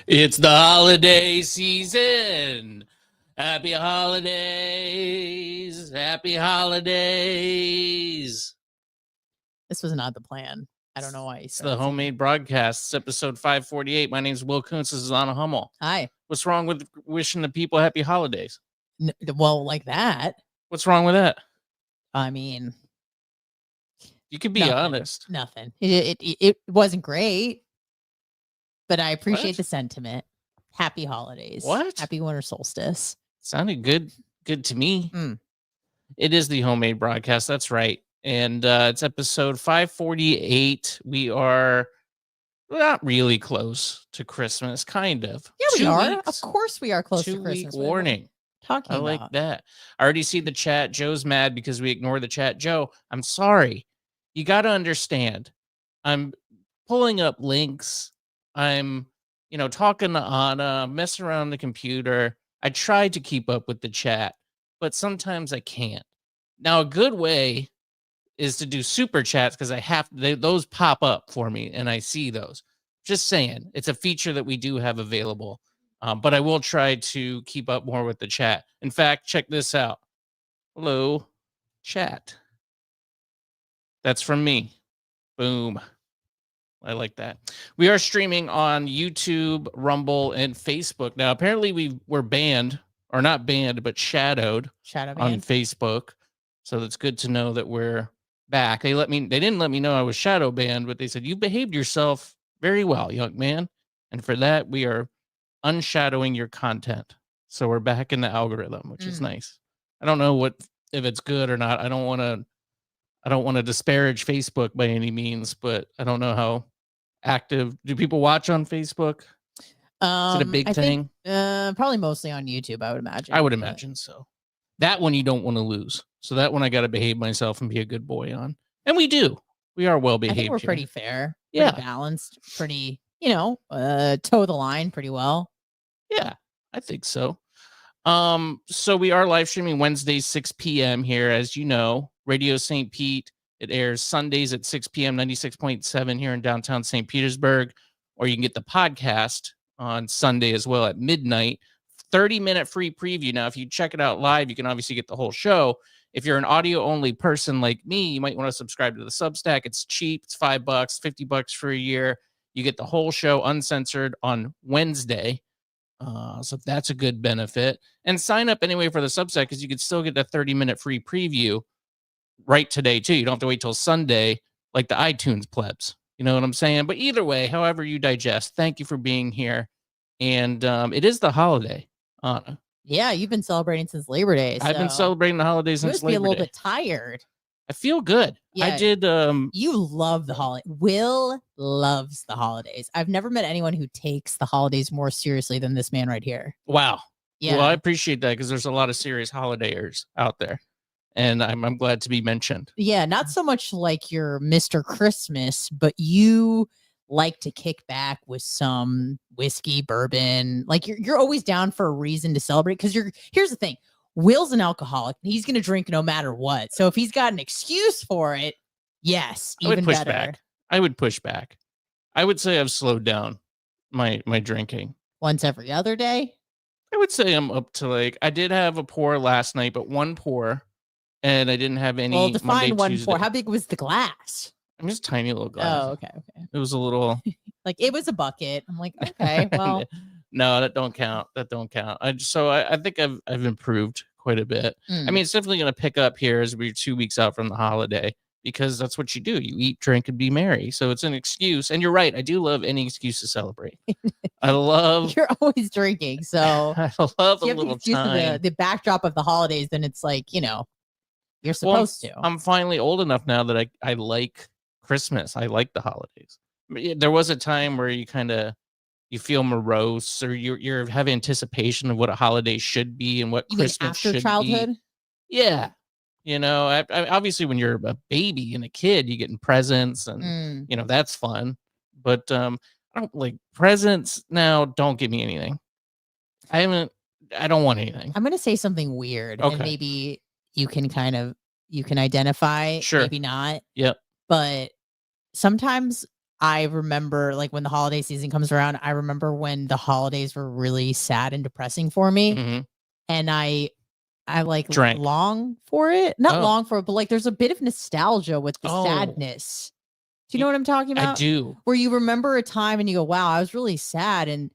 It's the holiday season. Happy holidays. Happy holidays. This was not the plan. I don't know why. It's the homemade broadcasts, episode 548. My name is Will Kuncz. This is Anna Hummel. Hi. What's wrong with wishing the people happy holidays? Well, like that. What's wrong with that? I mean, you could be honest. Nothing. It wasn't great, but I appreciate the sentiment. Happy holidays. What? Happy winter solstice. Sounded good to me. It is the homemade broadcast. That's right. And it's episode 548. We are not really close to Christmas, kind of. Yeah, we are. Of course we are close to Christmas. 2 week warning. Talking I like that. I already see the chat. Joe's mad because we ignore the chat. Joe, I'm sorry. You got to understand. I'm pulling up links. I'm, talking to Anna, messing around the computer. I try to keep up with the chat, but sometimes I can't. Now, a good way is to do super chats because those pop up for me and I see those. Just saying, it's a feature that we do have available. But I will try to keep up more with the chat. In fact, check this out. Hello, chat. That's from me. Boom. I like that. We are streaming on YouTube, Rumble, and Facebook. Now, apparently we're banned, or not banned, but shadowed on Facebook. So that's good to know that we're back. They didn't let me know I was shadow banned, but they said, you behaved yourself very well, young man. And for that, we are unshadowing your content. So we're back in the algorithm, which is nice. I don't know if it's good or not. I don't want to disparage Facebook by any means, but I don't know how active do people watch on Facebook? Is it a big thing? Probably mostly on YouTube, I would imagine. I would imagine so. That one you don't want to lose. So that one I got to behave myself and be a good boy on. And we do. We are well behaved. I think we're pretty fair. Pretty balanced. Pretty, toe the line pretty well. Yeah, I think so. So we are live streaming Wednesdays, 6 p.m. here, as you know. Radio St. Pete. It airs Sundays at 6 p.m., 96.7 here in downtown St. Petersburg. Or you can get the podcast on Sunday as well at midnight. 30-minute free preview. Now, if you check it out live, you can obviously get the whole show. If you're an audio-only person like me, you might want to subscribe to the Substack. It's cheap. It's $5, $50 for a year. You get the whole show uncensored on Wednesday. So that's a good benefit. And sign up anyway for the Substack because you can still get the 30-minute free preview right today, too. You don't have to wait till Sunday like the iTunes plebs. You know what I'm saying? But either way, however you digest, thank you for being here. And it is the holiday, Anna. Yeah, you've been celebrating since Labor Day. I've been celebrating the holidays since Labor Day. You must be a little bit tired. I feel good. Yeah, I did. You love the holiday. Will loves the holidays. I've never met anyone who takes the holidays more seriously than this man right here. Wow. Yeah. Well, I appreciate that because there's a lot of serious holidayers out there. And I'm glad to be mentioned. Yeah, not so much like you're Mr. Christmas, but you like to kick back with some whiskey, bourbon. Like you're always down for a reason to celebrate because here's the thing. Will's an alcoholic. He's going to drink no matter what. So if he's got an excuse for it, yes, even better. I would push back. I would say I've slowed down my drinking. Once every other day? I would say I'm up to I did have a pour last night, but one pour. And I didn't have any. Well, define Monday, one Tuesday. pour. How big was the glass? I'm just tiny little glass. Oh, okay. It was a little. It was a bucket. I'm like, okay, well. No, that don't count. I think I've improved quite a bit. I mean, it's definitely going to pick up here as we're 2 weeks out from the holiday because that's what you do. You eat, drink, and be merry. So it's an excuse. And you're right. I do love any excuse to celebrate. You're always drinking. So I love a little time. The backdrop of the holidays, then it's you're supposed to. I'm finally old enough now that I like Christmas. I like the holidays. There was a time where you feel morose or you have anticipation of what a holiday should be and what Christmas should childhood? Be. Yeah. Obviously when you're a baby and a kid, you getting presents and, that's fun. But I don't like presents now. Don't give me anything. I don't want anything. I'm going to say something weird. Okay. And maybe you can identify, sure. Maybe not. Yep. But sometimes I remember like when the holiday season comes around, I remember when the holidays were really sad and depressing for me. Mhm. And I like Drank. long for it. Not Oh. long for it, but like there's a bit of nostalgia with the Oh. sadness. Do you know what I'm talking I about? do. Where you remember a time and you go, wow, I was really sad and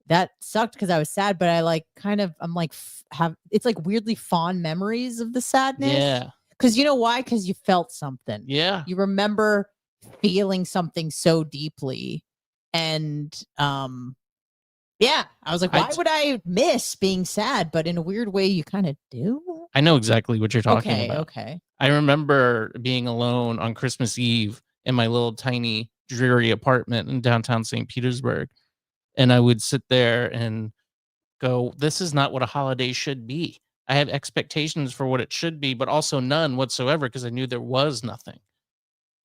that sucked because I was sad, but I like kind of I'm like have it's like weirdly fond memories of the sadness. Yeah. Cause you know why? Because you felt something. Yeah. You remember feeling something so deeply. And yeah, I was like, why would I miss being sad? But in a weird way, you kind of do. I know exactly what you're talking Okay, about. okay. I remember being alone on Christmas Eve in my little tiny dreary apartment in downtown St. Petersburg. And I would sit there and go, this is not what a holiday should be. I have expectations for what it should be, but also none whatsoever because I knew there was nothing.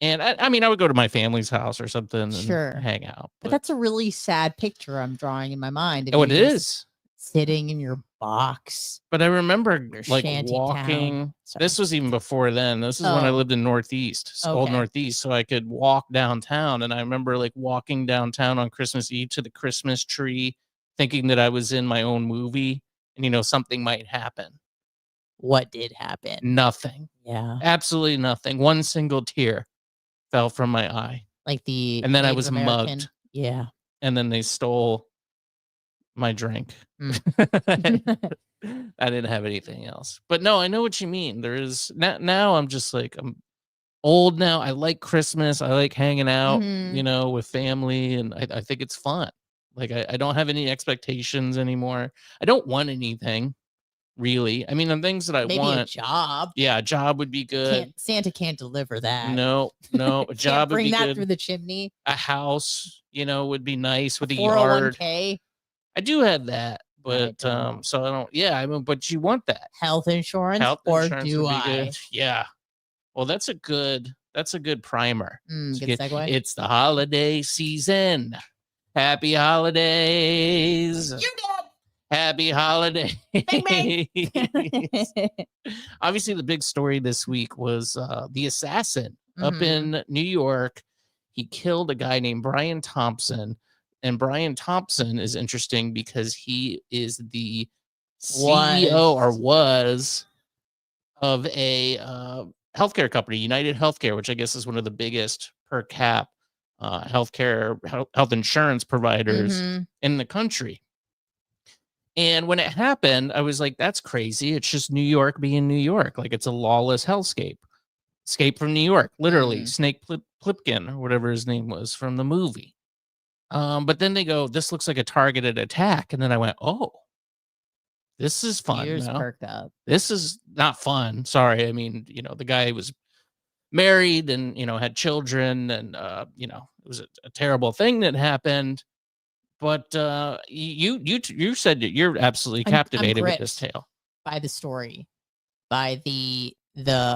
And I mean, I would go to my family's house or something and Sure. hang out. But that's a really sad picture I'm drawing in my mind. Oh, of it you just is. sitting in your box. But I remember Your like shanty walking. town. This was even before then. This is when I Oh. lived in Northeast, old Okay. Northeast. So I could walk downtown. And I remember like walking downtown on Christmas Eve to the Christmas tree, thinking that I was in my own movie and, you know, something might happen. What did happen? Nothing. Yeah. Absolutely nothing. One single tear fell from my eye. Like the And then I Native was American. mugged. Yeah. And then they stole my drink. I didn't have anything else. But no, I know what you mean. There is now I'm just like I'm old now. I like Christmas. I like hanging out, Mhm. you know, with family, and I think it's fun. Like I don't have any expectations anymore. I don't want anything really. I mean, the things that I Maybe a want, job. yeah, a job would be good. Santa can't deliver that. No, a Can't job would bring be that good. through the chimney. A house, you know, would be nice with a 401k. yard. I do have that, I but don't. so I don't. Yeah, I mean, but you want that. Health insurance, Health or insurance do would be I? good. Yeah. Well, that's a good primer. Good segue. It's the holiday season. Happy holidays. You did. Happy holidays. Bang, Obviously, the big story this week was the assassin up Mhm. in New York. He killed a guy named Brian Thompson. And Brian Thompson is interesting because he is the CEO or was of a healthcare company, UnitedHealthcare, which I guess is one of the biggest per cap health insurance providers Mhm. in the country. And when it happened, I was like, that's crazy. It's just New York being New York. Like it's a lawless hellscape. Escape from New York, literally. Snake Plipkin or whatever his name was from the movie. But then they go, this looks like a targeted attack. And then I went, oh, this is fun. Ears now. perked up. This is not fun. Sorry. I mean, you know, the guy was married and, you know, had children and, you know, it was a terrible thing that happened. But you said that you're absolutely captivated with this tale. By the story, by the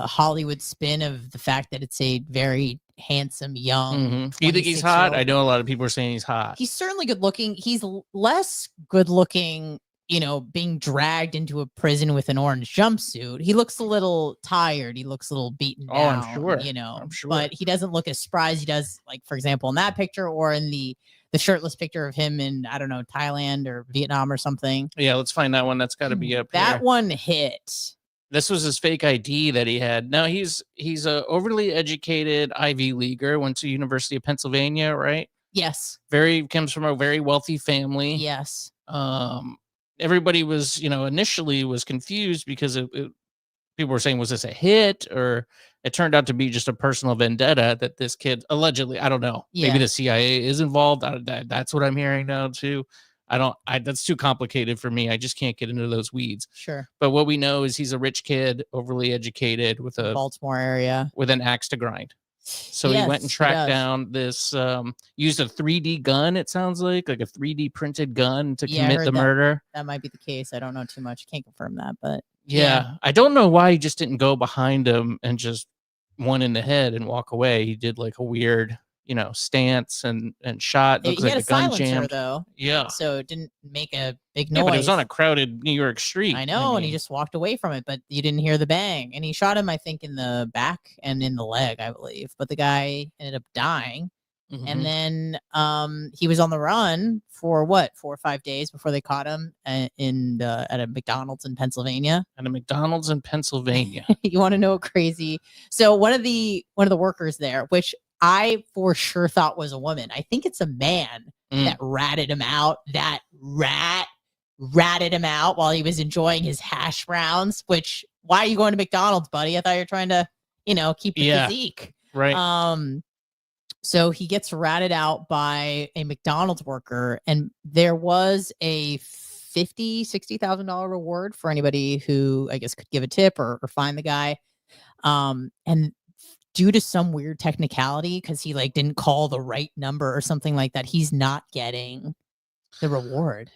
Hollywood spin of the fact that it's a very handsome young. You think he's hot? I know a lot of people are saying he's hot. He's certainly good looking. He's less good looking, you know, being dragged into a prison with an orange jumpsuit. He looks a little tired. He looks a little beaten down. Oh, I'm sure. You know, I'm sure. But he doesn't look as spry as he does, like, for example, in that picture or in the shirtless picture of him in, I don't know, Thailand or Vietnam or something. Yeah, let's find that one. That's got to be up that here. One hit. This was his fake ID that he had. Now he's a overly educated Ivy Leaguer, went to University of Pennsylvania, right? Yes. Comes from a very wealthy family. Yes. Everybody was, you know, initially was confused because people were saying, was this a hit? Or it turned out to be just a personal vendetta that this kid allegedly, I don't know. Yeah. Maybe the CIA is involved. That's what I'm hearing now too. That's too complicated for me. I just can't get into those weeds. Sure. But what we know is he's a rich kid, overly educated with a Baltimore area with an axe to grind. So he went and tracked down this, used a 3D gun. It sounds like a 3D printed gun to commit the murder. That might be the case. I don't know too much. Can't confirm that, but yeah. I don't know why he just didn't go behind him and just one in the head and walk away. He did like a weird, you know, stance and shot. He had a silencer though. Yeah. So it didn't make a big noise. Yeah, but it was on a crowded New York street. I know, and he just walked away from it, but you didn't hear the bang. And he shot him, I think, in the back and in the leg, I believe. But the guy ended up dying. And Mhm. then he was on the run for what, 4 or 5 days before they caught him at a McDonald's in Pennsylvania. At a McDonald's in Pennsylvania. You want to know crazy? So one of the workers there, which I for sure thought was a woman. I think it's a man that ratted him out. That ratted him out while he was enjoying his hash browns. Which, why are you going to McDonald's, buddy? I thought you were trying to, keep the physique. Right. So he gets ratted out by a McDonald's worker, and there was a $60,000 reward for anybody who, I guess, could give a tip or find the guy. And due to some weird technicality, because he like didn't call the right number or something like that, he's not getting the reward.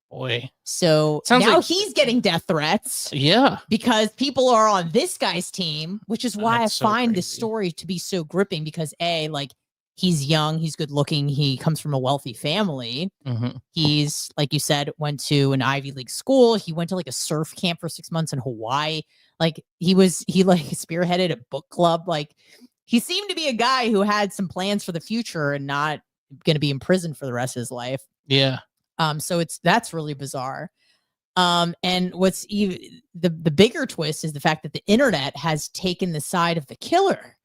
Boy. So Sounds now like- he's getting death threats. Yeah. Because people are on this guy's team, which is why That's so I find this crazy. story to be so gripping, because like, he's young, he's good looking, he comes from a wealthy family. Mhm. He's, like you said, went to an Ivy League school. He went to like a surf camp for 6 months in Hawaii. Like he like spearheaded a book club. Like he seemed to be a guy who had some plans for the future and not going to be in prison for the rest of his life. Yeah. So that's really bizarre. And what's even the bigger twist is the fact that the internet has taken the side of the killer,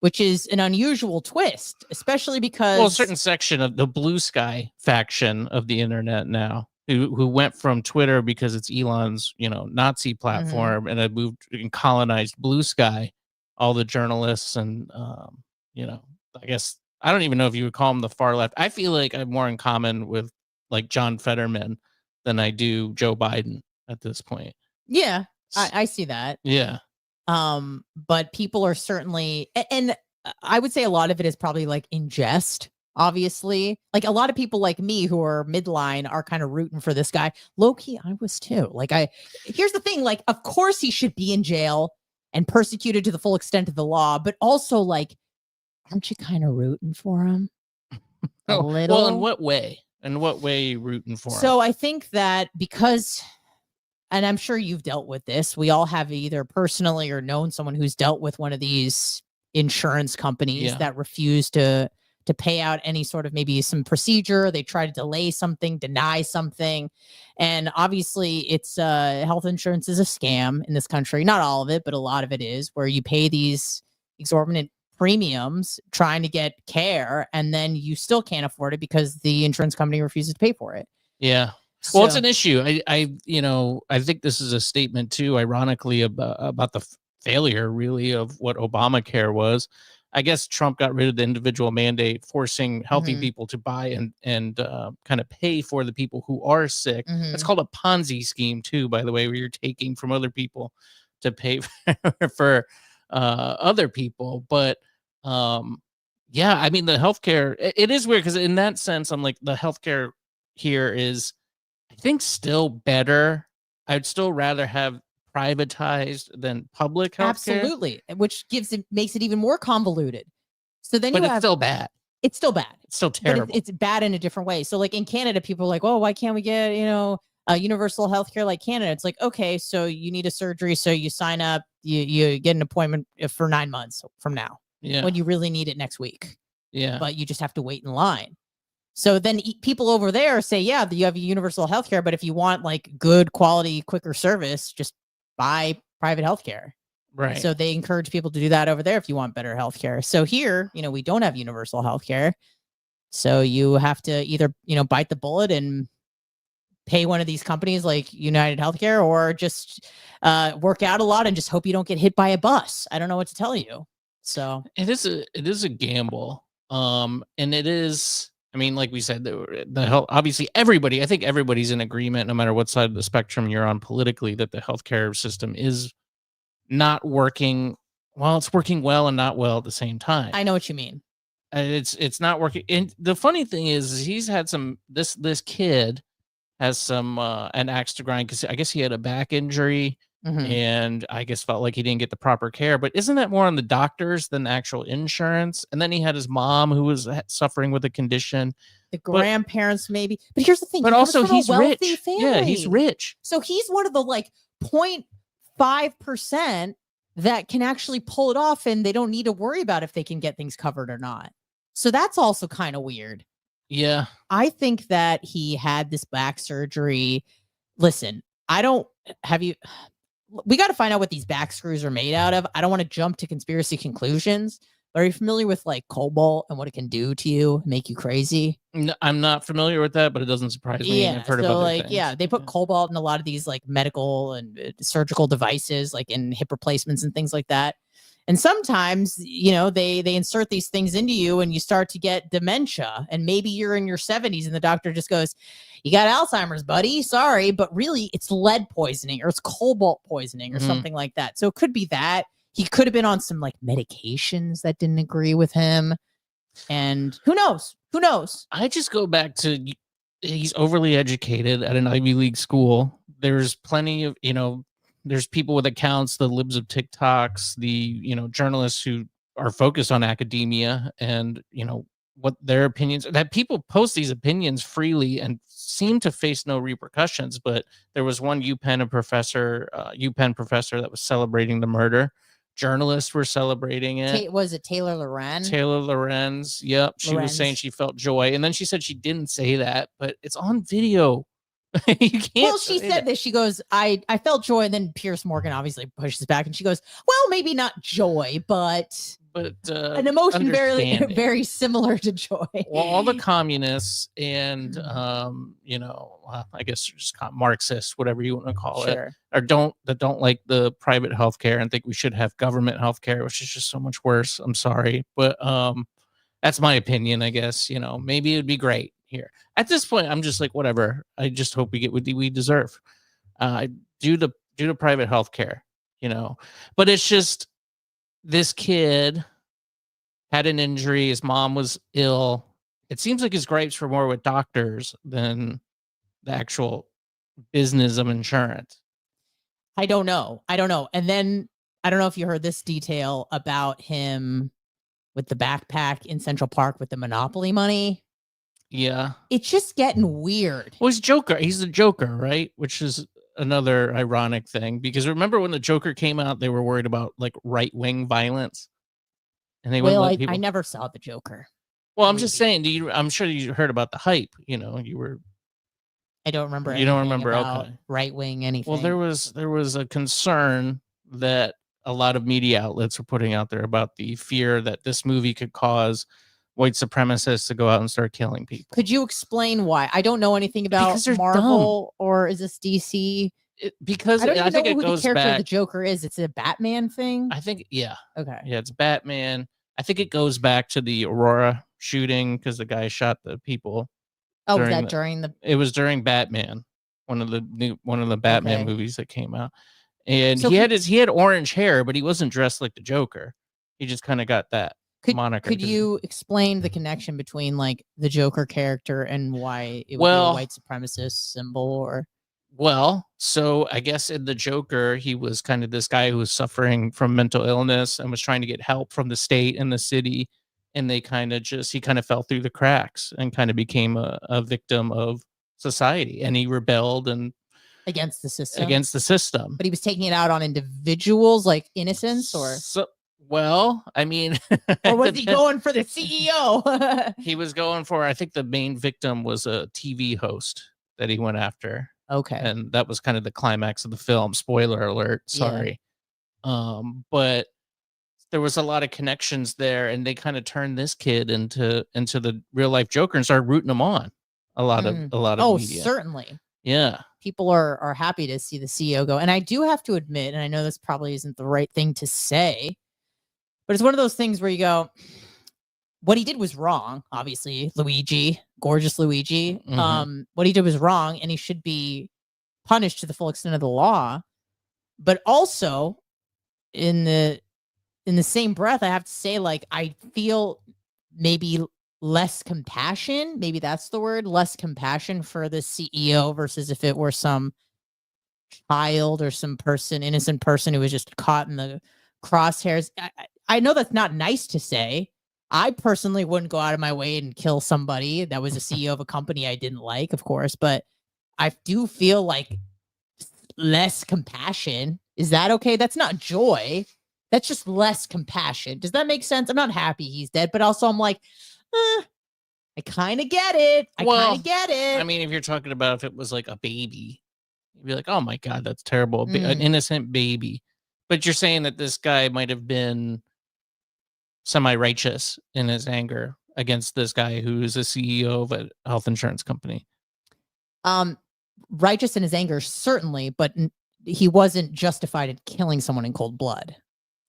which is an unusual twist, especially because a certain section of the Blue Sky faction of the internet now, who went from Twitter because it's Elon's, Nazi platform, and had moved and colonized Blue Sky, all the journalists and, I guess, I don't even know if you would call them the far left. I feel like I'm more in common with like John Fetterman than I do Joe Biden at this point. Yeah, I see that. Yeah. But people are certainly, and I would say a lot of it is probably like in jest, obviously. Like a lot of people like me who are midline are kind of rooting for this guy. Low key, I was too. Like here's the thing, like, of course he should be in jail and persecuted to the full extent of the law, but also like, aren't you kind of rooting for him? A little? Well, in what way? In what way are you rooting for him? So I think that because, and I'm sure you've dealt with this, we all have either personally or known someone who's dealt with one of these insurance companies that refuse to pay out any sort of maybe some procedure. They try to delay something, deny something. And obviously it's health insurance is a scam in this country. Not all of it, but a lot of it is, where you pay these exorbitant premiums trying to get care, and then you still can't afford it because the insurance company refuses to pay for it. Yeah. Well, it's an issue. I think this is a statement too, ironically, about the failure really of what Obamacare was. I guess Trump got rid of the individual mandate, forcing healthy people to buy and kind of pay for the people who are sick. It's called a Ponzi scheme too, by the way, where you're taking from other people to pay for other people. But yeah, I mean, the healthcare, it is weird because in that sense, I'm like, the healthcare here is, I think, still better. I'd still rather have privatized than public healthcare. Absolutely, which makes it even more convoluted. So then but it's still bad. It's still bad. It's still terrible. But it's bad in a different way. So like in Canada, people are like, oh, why can't we get, universal healthcare like Canada? It's like, okay, so you need a surgery, so you sign up, you get an appointment for 9 months from now. Yeah. When you really need it next week. Yeah. But you just have to wait in line. So then people over there say, yeah, you have a universal healthcare, but if you want like good quality, quicker service, just buy private healthcare. Right. So they encourage people to do that over there if you want better healthcare. So here, we don't have universal healthcare. So you have to either, bite the bullet and pay one of these companies like UnitedHealthcare, or just work out a lot and just hope you don't get hit by a bus. I don't know what to tell you. So it is a gamble. And it is, I mean, like we said, the health, obviously I think everybody's in agreement, no matter what side of the spectrum you're on politically, that the healthcare system is not working. Well, it's working well and not well at the same time. I know what you mean. It's not working. And the funny thing is he's had this kid has some an axe to grind, because I guess he had a back injury. And I guess felt like he didn't get the proper care. But isn't that more on the doctors than the actual insurance? And then he had his mom who was suffering with a condition. The grandparents, maybe. But here's the thing. But also he's rich. Family. Yeah, he's rich. So he's one of the like 0.5% that can actually pull it off, and they don't need to worry about if they can get things covered or not. So that's also kind of weird. Yeah. I think that he had this back surgery. Listen, I don't have you. We got to find out what these back screws are made out of. I don't want to jump to conspiracy conclusions, but are you familiar with like cobalt and what it can do to you, make you crazy? I'm not familiar with that, but it doesn't surprise me. And Yeah. I've heard of So other like, things. yeah, they put cobalt in a lot of these like medical and surgical devices, like in hip replacements and things like that. And sometimes, they insert these things into you and you start to get dementia. And maybe you're in your 70s and the doctor just goes, you got Alzheimer's, buddy. Sorry. But really, it's lead poisoning or it's cobalt poisoning or something like that. So it could be that. He could have been on some like medications that didn't agree with him. And who knows? Who knows? I just go back to he's overly educated at an Ivy League school. There's plenty of, there's people with accounts, the libs of TikToks, the, journalists who are focused on academia and, what their opinions that people post these opinions freely and seem to face no repercussions. But there was one UPenn professor that was celebrating the murder. Journalists were celebrating it. Was it Taylor Loren? Taylor Lorenz. Yep. She was saying she felt joy. And then she said she didn't say that, but it's on video. You can't. Well, she said that. She goes, I felt joy. And then Pierce Morgan obviously pushes back and she goes, well, maybe not joy, but an emotion very, very similar to joy. Well, all the communists and, I guess just Marxists, whatever you want to call it, or don't like the private healthcare and think we should have government healthcare, which is just so much worse. I'm sorry, but that's my opinion. I guess maybe it'd be great here. At this point, I'm just like whatever. I just hope we get what we deserve. Do the private healthcare, but it's just this kid had an injury. His mom was ill. It seems like his gripes were more with doctors than the actual business of insurance. I don't know. And then I don't know if you heard this detail about him with the backpack in Central Park with the Monopoly money. Yeah. It's just getting weird. Well, he's Joker. He's the Joker, right? Which is another ironic thing because remember when the Joker came out, they were worried about like right-wing violence. And they I never saw the Joker. Well, I'm just saying, I'm sure you heard about the hype, you were. I don't remember. You don't remember? About okay. Right-wing anything. Well, there was a concern that a lot of media outlets were putting out there about the fear that this movie could cause white supremacists to go out and start killing people. Could you explain why? I don't know anything about Marvel or is this DC? Because I think it goes back. The character of the Joker is. It's a Batman thing. I think, yeah. Okay. Yeah, it's Batman. I think it goes back to the Aurora shooting because the guy shot the people. Oh, was that during the? It was during Batman, one of the Batman movies that came out, and so he had orange hair, but he wasn't dressed like the Joker. He just kind of got that moniker. Could you explain the connection between like the Joker character and why it would be a white supremacist symbol? Or well, so I guess in the Joker, he was kind of this guy who was suffering from mental illness and was trying to get help from the state and the city. And he kind of fell through the cracks and kind of became a victim of society. And he rebelled and against the system. But he was taking it out on individuals like innocents or? I mean. Or was he going for the CEO? He was going for, I think the main victim was a TV host that he went after. Okay. And that was kind of the climax of the film. Spoiler alert. Sorry. Yeah. But there was a lot of connections there, and they kind of turned this kid into the real life Joker and started rooting him on. A lot of media. Certainly. Yeah. People are happy to see the CEO go. And I do have to admit, and I know this probably isn't the right thing to say, but it's one of those things where you go, what he did was wrong. Obviously, Luigi, gorgeous Luigi. Mm-hmm. What he did was wrong, and he should be punished to the full extent of the law. But also, in the same breath, I have to say, like, I feel maybe less compassion. Maybe that's the word. Less compassion for the CEO versus if it were some child or some innocent person who was just caught in the crosshairs. I know that's not nice to say. I personally wouldn't go out of my way and kill somebody that was a CEO of a company I didn't like, of course, but I do feel like less compassion. Is that okay? That's not joy. That's just less compassion. Does that make sense? I'm not happy he's dead, but also I'm like, I kind of get it. Well, I I mean, if you're talking about if it was like a baby, you'd be like, oh my God, that's terrible. An innocent baby. But you're saying that this guy might have been semi-righteous in his anger against this guy who is a CEO of a health insurance company. Righteous in his anger, certainly, but he wasn't justified in killing someone in cold blood,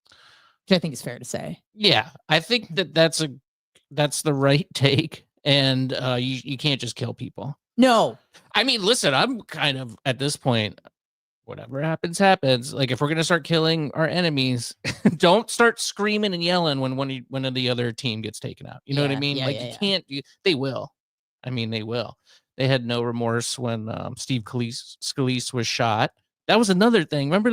which I think is fair to say. Yeah, I think that that's the right take, and you can't just kill people. No, I mean, listen, I'm kind of at this point, whatever happens, happens. Like if we're gonna start killing our enemies, don't start screaming and yelling when one of the other team gets taken out. You know what I mean? Like you can't. They will. I mean, they will. They had no remorse when Steve Scalise was shot. That was another thing. Remember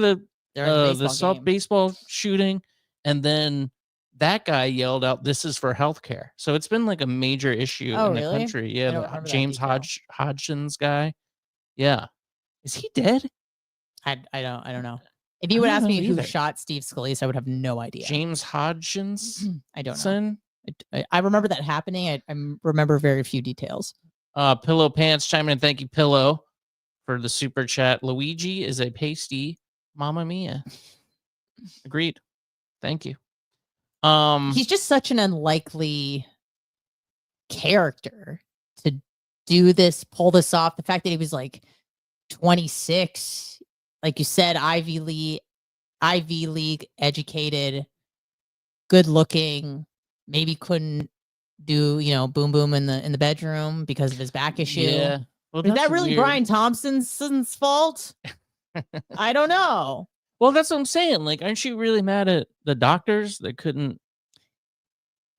the baseball shooting, and then that guy yelled out, "This is for healthcare." So it's been like a major issue in the country. Yeah, the James Hodgins guy. Yeah, is he dead? I don't know. If you would ask me who shot Steve Scalise, I would have no idea. James Hodgins? I don't know. I remember that happening. I remember very few details. Pillow Pants chiming in. Thank you, Pillow, for the super chat. Luigi is a pasty Mamma Mia. Agreed. Thank you. He's just such an unlikely character to do this, pull this off. The fact that he was like 26, like you said, Ivy League educated, good looking, maybe couldn't do, boom boom in the bedroom because of his back issue. Yeah. Well, is that really weird. Brian Thompson's fault? I don't know. Well, that's what I'm saying. Like, aren't you really mad at the doctors that couldn't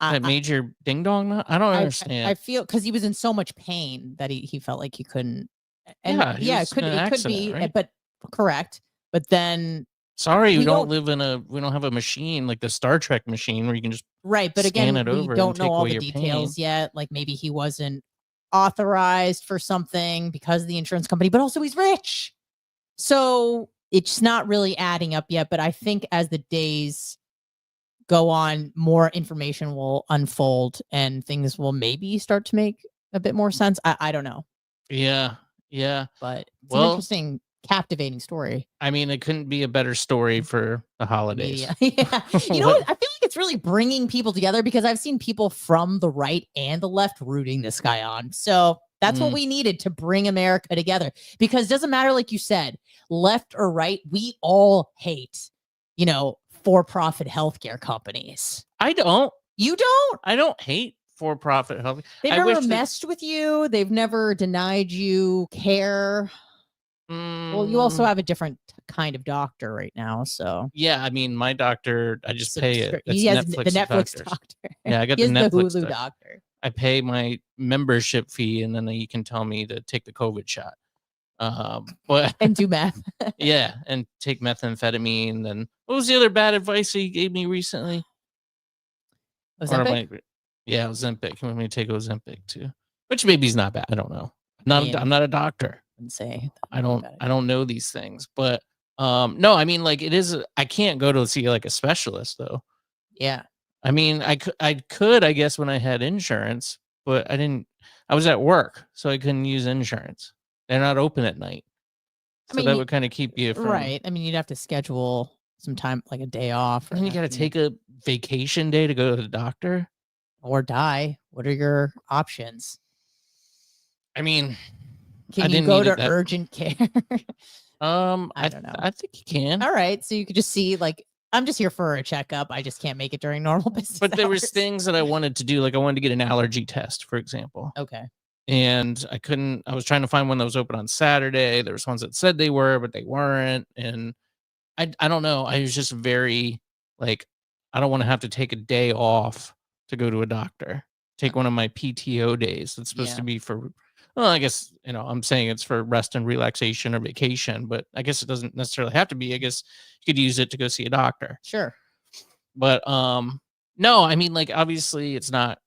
that major ding dong? I don't understand. I feel because he was in so much pain that he felt like he couldn't. And it could be, right? But correct. But then sorry, we don't have a machine like the Star Trek machine where you can just right. But again, we don't know all the details yet. Like maybe he wasn't authorized for something because of the insurance company, but also he's rich. So it's not really adding up yet. But I think as the days go on, more information will unfold and things will maybe start to make a bit more sense. I don't know. Yeah. But it's an interesting, captivating story. I mean, it couldn't be a better story for the holidays. Yeah. You know what? I feel like it's really bringing people together because I've seen people from the right and the left rooting this guy on. So that's what we needed to bring America together, because it doesn't matter, like you said, left or right, we all hate, for-profit healthcare companies. I don't. You don't? I don't hate for-profit health. They've never messed with you. They've never denied you care. Well, you also have a different kind of doctor right now, so yeah. I mean, my doctor, I just pay it. He has the Netflix doctor. Yeah, I got the Netflix Hulu doctor. I pay my membership fee, and then you can tell me to take the COVID shot. But and do meth. Yeah, and take methamphetamine. And what was the other bad advice he gave me recently? Ozempic? Yeah, Ozempic. You want me to take Ozempic too? Which maybe is not bad. I don't know. I'm not a doctor. Say I don't know these things, but no, I mean, like, it is. I can't go to see like a specialist though. Yeah. I mean, I could, I guess, when I had insurance, but I didn't. I was at work, so I couldn't use insurance. They're not open at night, so that would kind of keep you from, right. I mean, you'd have to schedule some time, like a day off, and you got to take a vacation day to go to the doctor or die. What are your options? I mean, can you go to urgent care? I don't know. I think you can. All right, so you could just see, like, I'm just here for a checkup. I just can't make it during normal business But there was things that I wanted to do, like I wanted to get an allergy test, for example. Okay. And I couldn't. I was trying to find one that was open on Saturday. There was ones that said they were, but they weren't. And I don't know. I was just very like, I don't want to have to take a day off to go to a doctor. Take one of my PTO days. That's supposed to be for. Well, I guess, I'm saying it's for rest and relaxation or vacation, but I guess it doesn't necessarily have to be. I guess you could use it to go see a doctor. Sure. But no, I mean, like, obviously it's not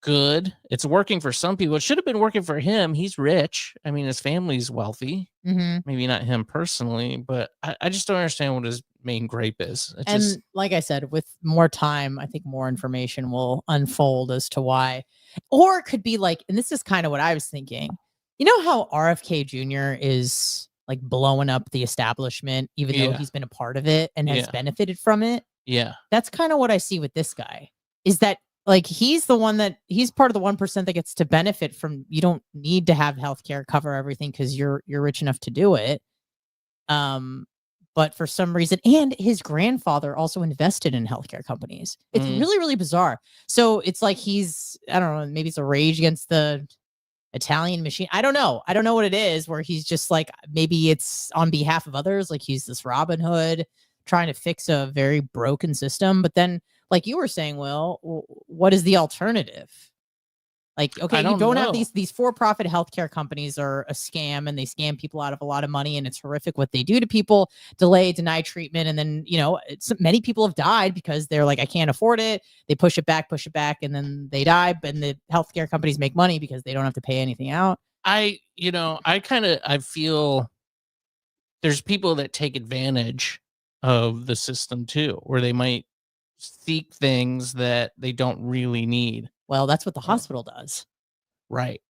good. It's working for some people. It should have been working for him. He's rich. I mean, his family's wealthy. Mm-hmm. Maybe not him personally, but I just don't understand what his main gripe is. It And just, like I said, with more time, I think more information will unfold as to why. Or it could be like, and this is kind of what I was thinking. You know how RFK Jr. is like blowing up the establishment, even though yeah, he's been a part of it and has yeah, benefited from it? yeah. That's kind of what I see with this guy. Is that like he's part of the 1% that gets to benefit from, you don't need to have healthcare cover everything because you're rich enough to do it. But for some reason, and his grandfather also invested in healthcare companies. It's Mm. really, really bizarre. So it's like I don't know, maybe it's a rage against the Italian machine. I don't know. I don't know what it is, where he's just like, maybe it's on behalf of others. Like he's this Robin Hood trying to fix a very broken system. But then, like you were saying, Will, what is the alternative? Like, okay, I you don't don't have know. these for-profit healthcare companies are a scam, and they scam people out of a lot of money, and it's horrific what they do to people, delay, deny treatment, and then many people have died because they're like, I can't afford it. They push it back, and then they die. And the healthcare companies make money because they don't have to pay anything out. I feel there's people that take advantage of the system too, where they might seek things that they don't really need. Well, that's what the Yeah. hospital does. Right.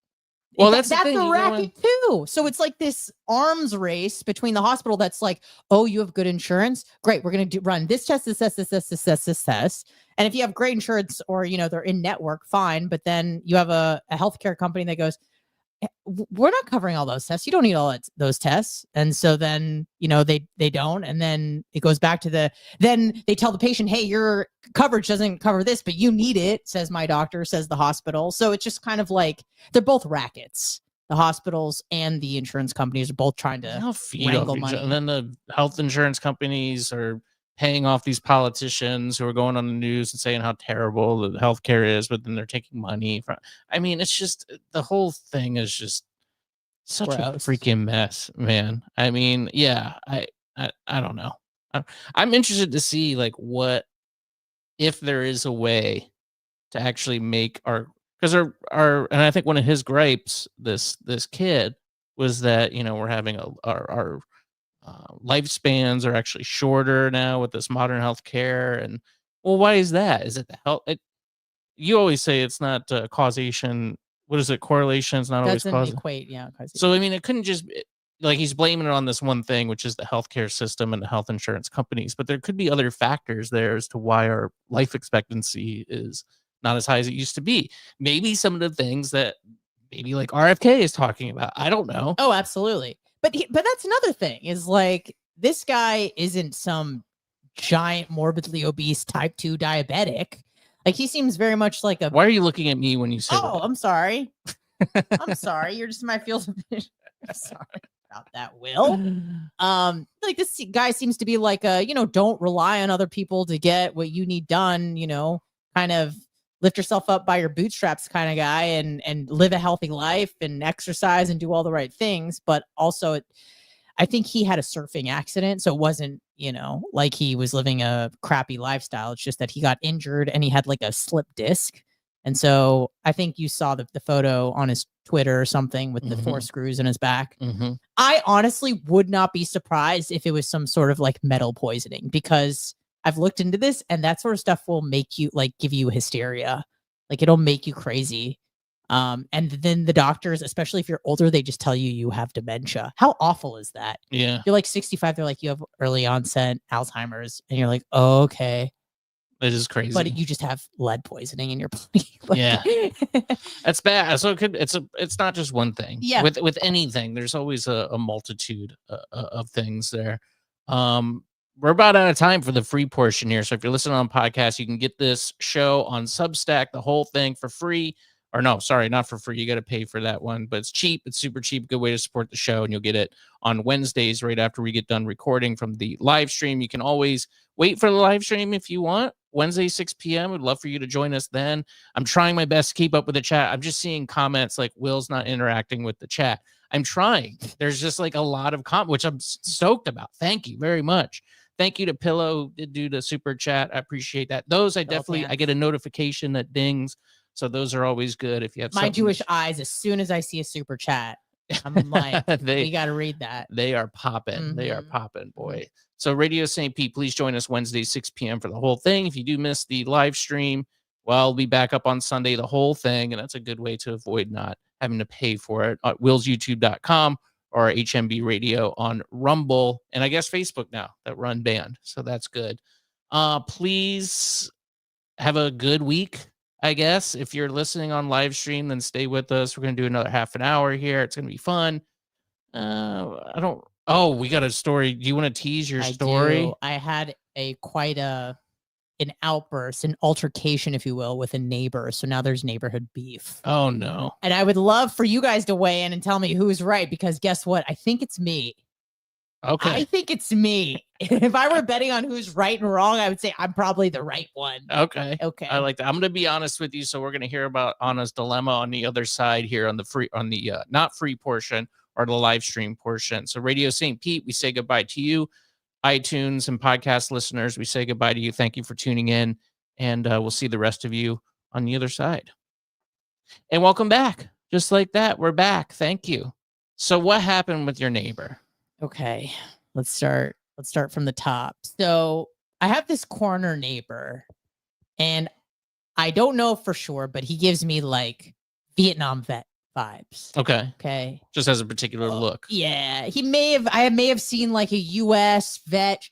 Well, that's the That's thing. a You go in, racket too. So it's like this arms race between the hospital that's like, oh, you have good insurance, great, we're going to run this test, this test, this test, this test, this test. And if you have great insurance, or they're in network, fine. But then you have a healthcare company that goes, we're not covering all those tests. You don't need those tests. And so then, they don't. And then it goes back to then they tell the patient, hey, your coverage doesn't cover this, but you need it, says my doctor, says the hospital. So it's just kind of like, they're both rackets. The hospitals and the insurance companies are both trying to they'll feed off wrangle each money. other. And then the health insurance companies are paying off these politicians who are going on the news and saying how terrible the healthcare is, but then they're taking money from. I mean, it's just, the whole thing is just such a Gross. freaking mess, man. I mean, yeah, I don't know. I'm interested to see like if there is a way to actually make because and I think one of his gripes, this kid, was that we're having our lifespans are actually shorter now with this modern healthcare. And well, why is that? Is it the health? You always say it's not causation. What is it? Correlation is not always Doesn't causation. equate. Yeah. So I mean, it couldn't just like he's blaming it on this one thing, which is the healthcare system and the health insurance companies. But there could be other factors there as to why our life expectancy is not as high as it used to be. Maybe some of the things that maybe like RFK is talking about. I don't know. Oh, absolutely. But that's another thing, is like, this guy isn't some giant morbidly obese type 2 diabetic. Like, he seems very much like a. Why are you looking at me when you say Oh, that? I'm sorry. I'm sorry. You're just in my field of vision. I'm sorry about that, Will. Like, this guy seems to be like a, don't rely on other people to get what you need done, kind of lift yourself up by your bootstraps kind of guy, and live a healthy life and exercise and do all the right things. But also, I think he had a surfing accident. So it wasn't, like he was living a crappy lifestyle. It's just that he got injured and he had like a slip disc. And so I think you saw the photo on his Twitter or something with the 4 screws in his back. I honestly would not be surprised if it was some sort of like metal poisoning, because I've looked into this, and that sort of stuff will make you like give you hysteria. Like, it'll make you crazy. And then the doctors, especially if you're older, they just tell you have dementia. How awful is that? Yeah, You're like 65. They're like, you have early onset Alzheimer's. And you're like, oh, okay. it is crazy. But you just have lead poisoning in your body. Like, yeah, that's bad. So it's not just one thing. Yeah. With anything, there's always a multitude of things there. We're about out of time for the free portion here. So if you're listening on podcast, you can get this show on Substack, the whole thing for free. Or no, sorry, not for free. You got to pay for that one, but it's cheap. It's super cheap. Good way to support the show. And you'll get it on Wednesdays right after we get done recording from the live stream. You can always wait for the live stream if you want. Wednesday, 6 p.m. We'd love for you to join us then. I'm trying my best to keep up with the chat. I'm just seeing comments like Will's not interacting with the chat. I'm trying. There's just like a lot of comments, which I'm stoked about. Thank you very much. Thank you to Pillow did do the super chat. I appreciate that. Those I get a notification that dings. So those are always good if you have my Jewish eyes, as soon as I see a super chat, I'm like, they we got to read that. they are popping. They are Mhm. popping, boy. So Radio St. Pete, please join us Wednesday, 6 p.m. for the whole thing. If you do miss the live stream, well, I'll be back up on Sunday, the whole thing. And that's a good way to avoid not having to pay for it at willsyoutube.com or HMB Radio on Rumble. And I guess Facebook now that run band. So that's good. Please have a good week. I guess if you're listening on live stream, then stay with us. We're going to do another half an hour here. It's going to be fun. I don't. Oh, we got a story. Do you want to tease your story? Do. I had quite an outburst, an altercation, if you will, with a neighbor. So now there's neighborhood beef. Oh no! And I would love for you guys to weigh in and tell me who's right, because guess what? I think it's me. Okay. I think it's me. If I were betting on who's right and wrong, I would say I'm probably the right one. Okay. Okay. I like that. I'm going to be honest with you. So we're going to hear about Anna's dilemma on the other side here on the not free portion or the live stream portion. So Radio St. Pete, we say goodbye to you. iTunes and podcast listeners, we say goodbye to you. Thank you for tuning in. And we'll see the rest of you on the other side. And welcome back. Just like that, we're back. Thank you. So what happened with your neighbor? Okay, let's start from the top. So I have this corner neighbor, and I don't know for sure, but he gives me like Vietnam vet vibes. Okay. Just has a particular look. Yeah. I may have seen like a US vet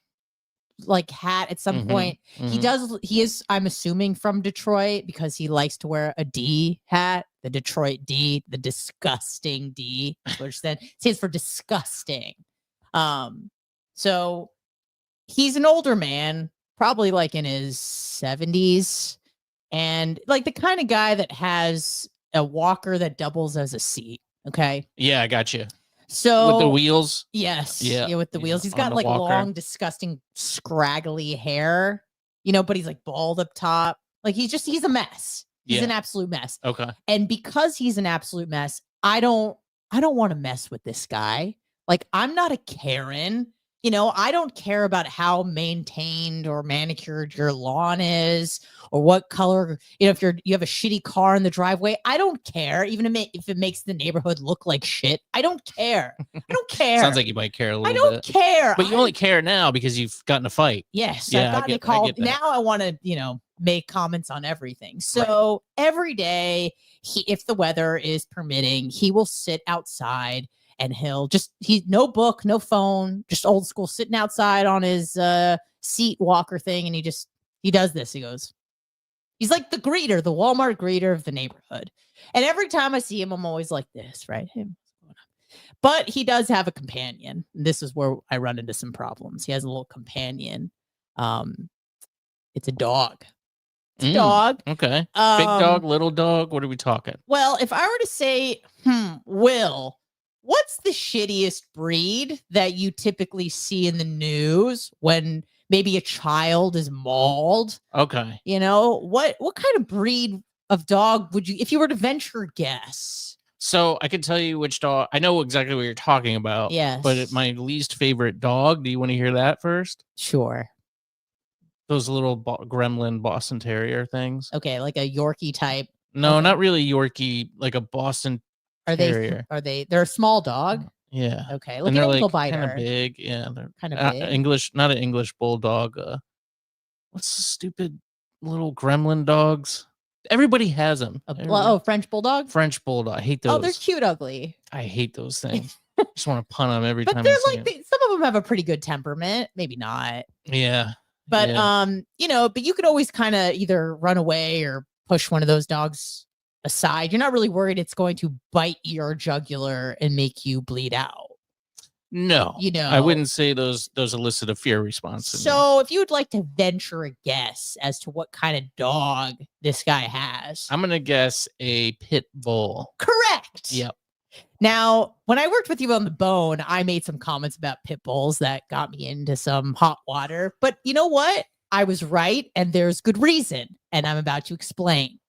like hat at some point. He is, I'm assuming, from Detroit, because he likes to wear a D hat, the Detroit D, the disgusting D, which then stands for disgusting. So he's an older man, probably like in his 70s, and like the kind of guy that has a walker that doubles as a seat. Okay. Yeah, I got you. So with the wheels. Yes. Yeah, with the wheels. He's got like walker. Long, disgusting, scraggly hair, but he's like bald up top. Like he's a mess. He's an absolute mess. Okay. And because he's an absolute mess, I don't want to mess with this guy. Like, I'm not a Karen. I don't care about how maintained or manicured your lawn is, or what color, if you have a shitty car in the driveway. I don't care, even if it makes the neighborhood look like shit. I don't care. I don't care. Sounds like you might care a little bit. I don't care. But you only care now because you've gotten a fight. Yes. Yeah, I've gotten a call. Now I want to, make comments on everything. So every day, if the weather is permitting, he will sit outside. And no book, no phone, just old school, sitting outside on his seat walker thing. And he does this. He's like the greeter, the Walmart greeter of the neighborhood. And every time I see him, I'm always like this, right? But he does have a companion. This is where I run into some problems. He has a little companion. It's a dog. It's a dog. Okay. Big dog, little dog. What are we talking? Well, if I were to say, Will, what's the shittiest breed that you typically see in the news when maybe a child is mauled? Okay. What kind of breed of dog would you, if you were to venture a guess? So I can tell you which dog. I know exactly what you're talking about. Yes. But my least favorite dog. Do you want to hear that first? Sure. Those little gremlin Boston Terrier things. Okay, like a Yorkie type. No, not really Yorkie. Like a Boston Terrier. They're a small dog? Yeah. Okay, like an ankle biter. Kind of big. Yeah, they're kind of big. English, not an English bulldog. What's the stupid little gremlin dogs? Everybody has them. French bulldog? French bulldog. I hate those. Oh, they're cute ugly. I hate those things. Just want to punt them every time. But they're like, some of them have a pretty good temperament. Maybe not. Yeah. But but you could always kind of either run away or push one of those dogs aside. You're not really worried it's going to bite your jugular and make you bleed out. No, I wouldn't say those elicit a fear response. So if you would like to venture a guess as to what kind of dog this guy has, I'm gonna guess a pit bull. Correct. Yep. Now, when I worked with you on the bone, I made some comments about pit bulls that got me into some hot water. But you know what? I was right, and there's good reason, and I'm about to explain.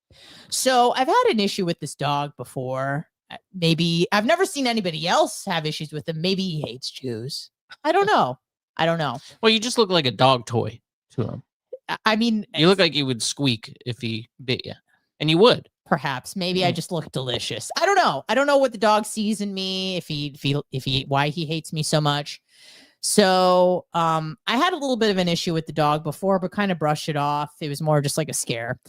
So I've had an issue with this dog before. Maybe I've never seen anybody else have issues with him. Maybe he hates Jews. I don't know. Well, you just look like a dog toy to him. I mean, you look like you would squeak if he bit you, and you would. Perhaps. Maybe I just look delicious. I don't know. I don't know what the dog sees in me, why he hates me so much. So I had a little bit of an issue with the dog before, but kind of brushed it off. It was more just like a scare.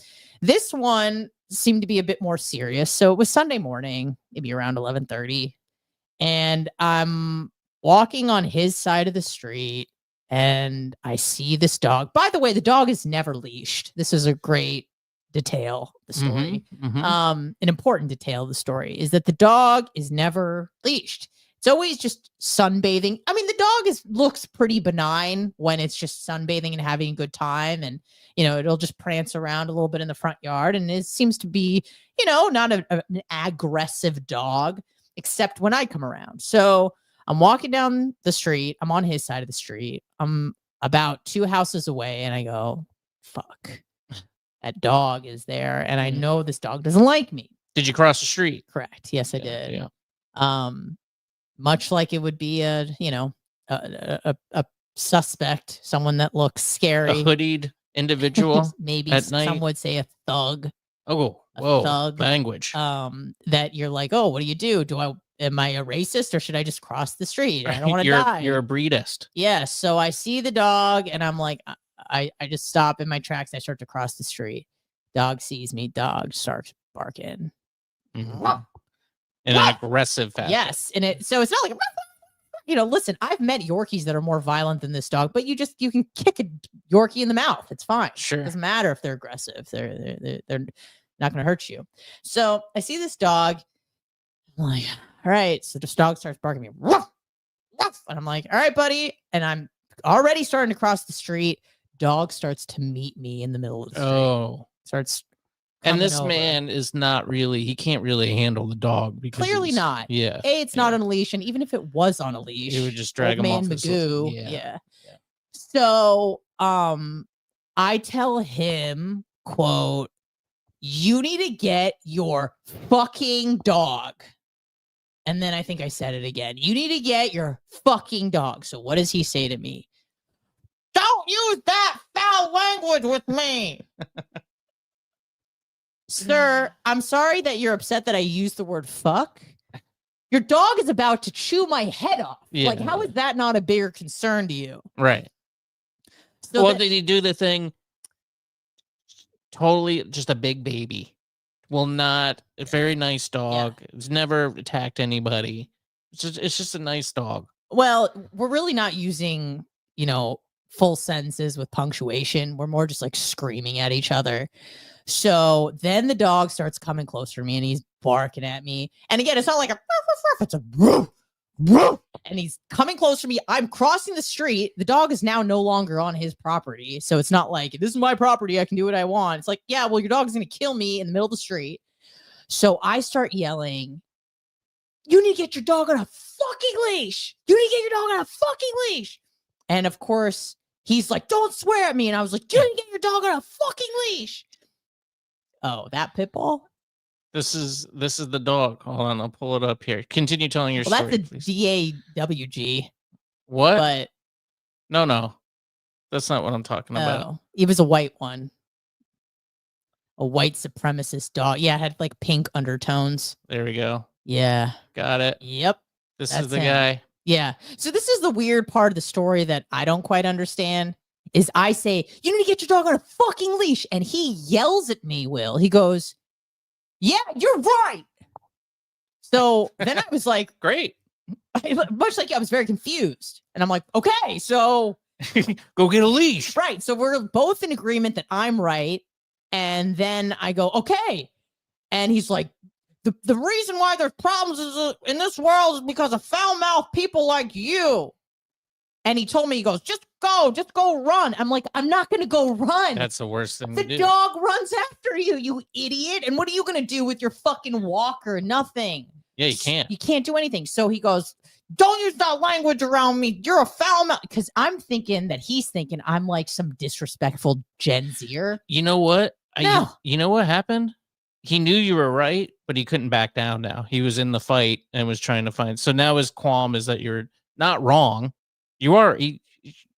This one seemed to be a bit more serious. So it was Sunday morning, maybe around 11:30, and I'm walking on his side of the street, and I see this dog. By the way, the dog is never leashed. This is a great detail of the story. An important detail of the story is that the dog is never leashed. It's always just sunbathing. I mean, the dog looks pretty benign when it's just sunbathing and having a good time. And, it'll just prance around a little bit in the front yard. And it seems to be, not an aggressive dog, except when I come around. So I'm walking down the street. I'm on his side of the street. I'm about 2 houses away. And I go, fuck, that dog is there. And I know this dog doesn't like me. Did you cross the street? Correct. Yes, I did. Yeah. Much like it would be a suspect, someone that looks scary, a hoodied individual, maybe at night. Some would say a thug. Oh, whoa, thug. Language. That you're like, oh, what do you do? Am I a racist or should I just cross the street? I don't want to die. You're a breedist. Yeah. So I see the dog and I'm like, I just stop in my tracks. I start to cross the street. Dog sees me. Dog starts barking. In an aggressive fashion. Yes. So it's not like, listen, I've met Yorkies that are more violent than this dog, but you can kick a Yorkie in the mouth. It's fine. Sure. It doesn't matter if they're aggressive. They're not going to hurt you. So I see this dog. I'm like, all right. So this dog starts barking at me. Ruff, ruff. And I'm like, all right, buddy. And I'm already starting to cross the street. Dog starts to meet me in the middle of the street. Oh. Starts. And this man is he can't really handle the dog because clearly not. Yeah. It's not on a leash. And even if it was on a leash, he would just drag him off. Magoo. Yeah. So I tell him, quote, you need to get your fucking dog. And then I think I said it again. You need to get your fucking dog. So what does he say to me? Don't use that foul language with me. Sir, I'm sorry that you're upset that I used the word fuck. Your dog is about to chew my head off. Yeah. Like, how is that not a bigger concern to you? Right. So did he do the thing? Totally just a big baby. A very nice dog. Yeah. It's never attacked anybody. It's just a nice dog. Well, we're really not using, full sentences with punctuation. We're more just like screaming at each other. So then the dog starts coming closer to me and he's barking at me. And again, it's not like it's a and he's coming closer to me. I'm crossing the street. The dog is now no longer on his property. So it's not like, this is my property. I can do what I want. It's like, yeah, well, your dog is going to kill me in the middle of the street. So I start yelling, you need to get your dog on a fucking leash. You need to get your dog on a fucking leash. And of course, he's like, don't swear at me. And I was like, you need to get your dog on a fucking leash. Oh, that pit bull? This is the dog. Hold on, I'll pull it up here. Continue telling your story. That's the DAWG. What? But no, that's not what I'm talking about. It was a white one. A white supremacist dog. Yeah, it had like pink undertones. There we go. Yeah. Got it. Yep. This is the guy. Yeah. So this is the weird part of the story that I don't quite understand. Is I say, you need to get your dog on a fucking leash. And he yells at me, Will. He goes, yeah, you're right. So then I was like, great. Much like I was very confused. And I'm like, okay, so go get a leash. Right. So we're both in agreement that I'm right. And then I go, okay. And he's like, the reason why there's problems in this world is because of foul-mouthed people like you. And he told me, he goes, just go run. I'm like, I'm not going to go run. That's the worst thing to do. The dog runs after you, you idiot. And what are you going to do with your fucking walker? Nothing. Yeah, you can't. You can't do anything. So he goes, don't use that language around me. You're a foul mouth. Because I'm thinking that he's thinking I'm like some disrespectful Gen Zer. You know what? No. You know what happened? He knew you were right, but he couldn't back down now. He was in the fight and was trying to find. So now his qualm is that you're not wrong. You are.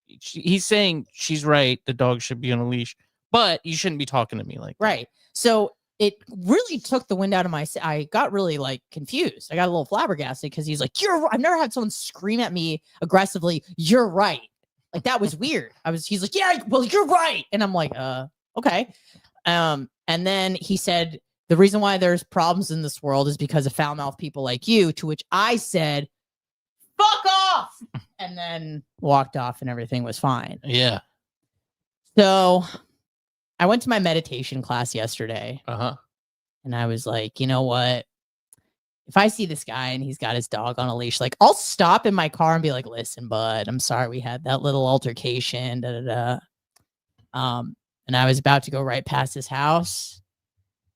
He's saying she's right. The dog should be on a leash, but you shouldn't be talking to me like that. Right. So it really took the wind out of my. I got really like confused. I got a little flabbergasted because he's like, I've never had someone scream at me aggressively. You're right. Like that was weird. He's like, yeah, well, you're right. And I'm like, okay. And then he said, the reason why there's problems in this world is because of foul-mouthed people like you, to which I said, fuck off. And then walked off and everything was fine. Yeah. So I went to my meditation class yesterday. Uh-huh. And I was like, you know what? If I see this guy and he's got his dog on a leash, like I'll stop in my car and be like, listen, bud, I'm sorry we had that little altercation. And I was about to go right past his house.